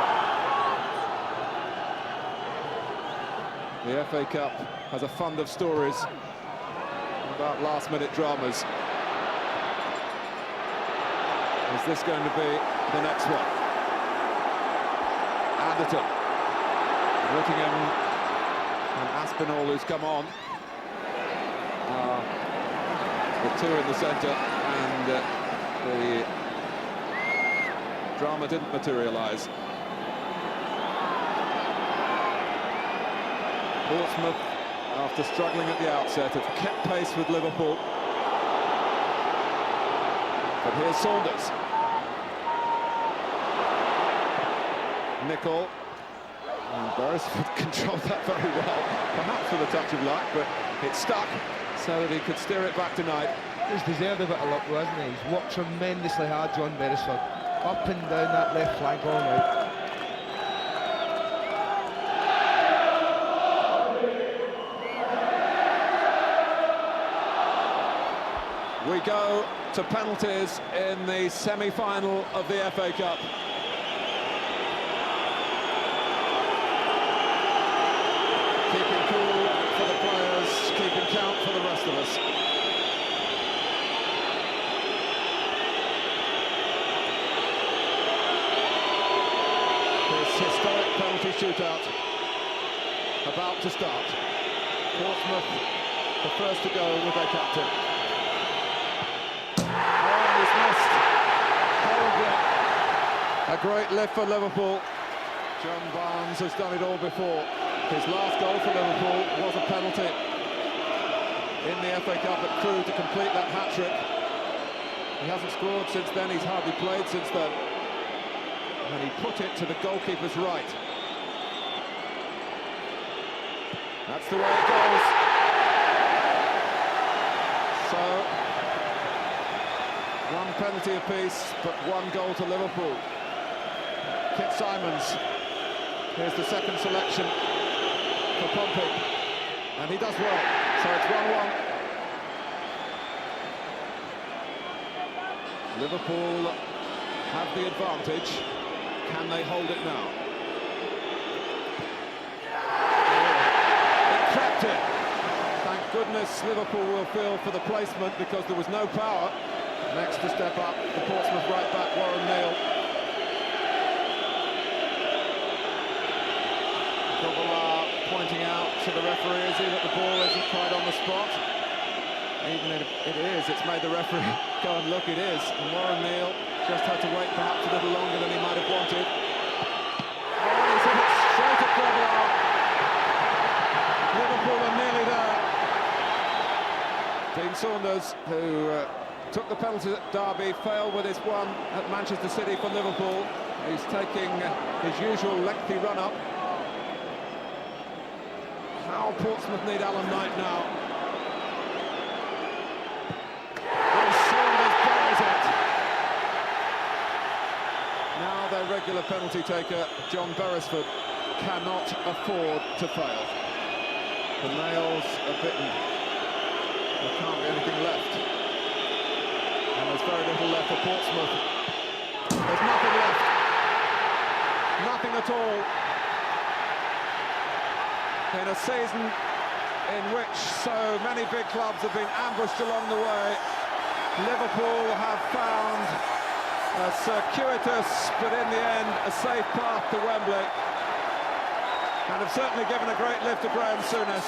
The FA Cup has a fund of stories about last-minute dramas. Is this going to be the next one? Anderton, Whittingham and Aspinall, who's come on. The two in the centre, and the drama didn't materialise. Portsmouth, after struggling at the outset, have kept pace with Liverpool. But here's Saunders. Nicol. And Beresford controlled that very well, perhaps with a touch of luck, but it stuck so that he could steer it back tonight. He's deserved a bit of luck, hasn't he? He's worked tremendously hard, John Beresford. Up and down that left flank all night. We go to penalties in the semi-final of the FA Cup. Keeping cool for the players, keeping count for the rest of us. This historic penalty shootout about to start. Portsmouth the first to go with their captain. A great lift for Liverpool. John Barnes has done it all before. His last goal for Liverpool was a penalty in the FA Cup at Crewe to complete that hat-trick. He hasn't scored since then, he's hardly played since then. And he put it to the goalkeeper's right. That's the way it goes. So, one penalty apiece, but one goal to Liverpool. Kit Simons, here's the second selection for Pompey. And he does well, so it's 1-1. Liverpool have the advantage. Can they hold it now? It crept in. Thank goodness Liverpool will feel for the placement because there was no power. Next to step up, the Portsmouth right back, Warren Neal. Kovalar pointing out to the referee as that the ball isn't quite on the spot. Even if it is, it's made the referee go and look, it is. And Warren Neal just had to wait perhaps a little longer than he might have wanted. Oh, and he's hit it straight at Kovalar. Liverpool are nearly there. Dean Saunders, who took the penalty at Derby, failed with his one at Manchester City for Liverpool. He's taking his usual lengthy run-up. How Portsmouth need Alan Knight now. Now their regular penalty taker, John Beresford, cannot afford to fail. The nails are bitten. There can't be anything left. And there's very little left for Portsmouth. There's nothing left. Nothing at all. In a season in which so many big clubs have been ambushed along the way, Liverpool have found a circuitous, but in the end, a safe path to Wembley, and have certainly given a great lift to Graham Souness.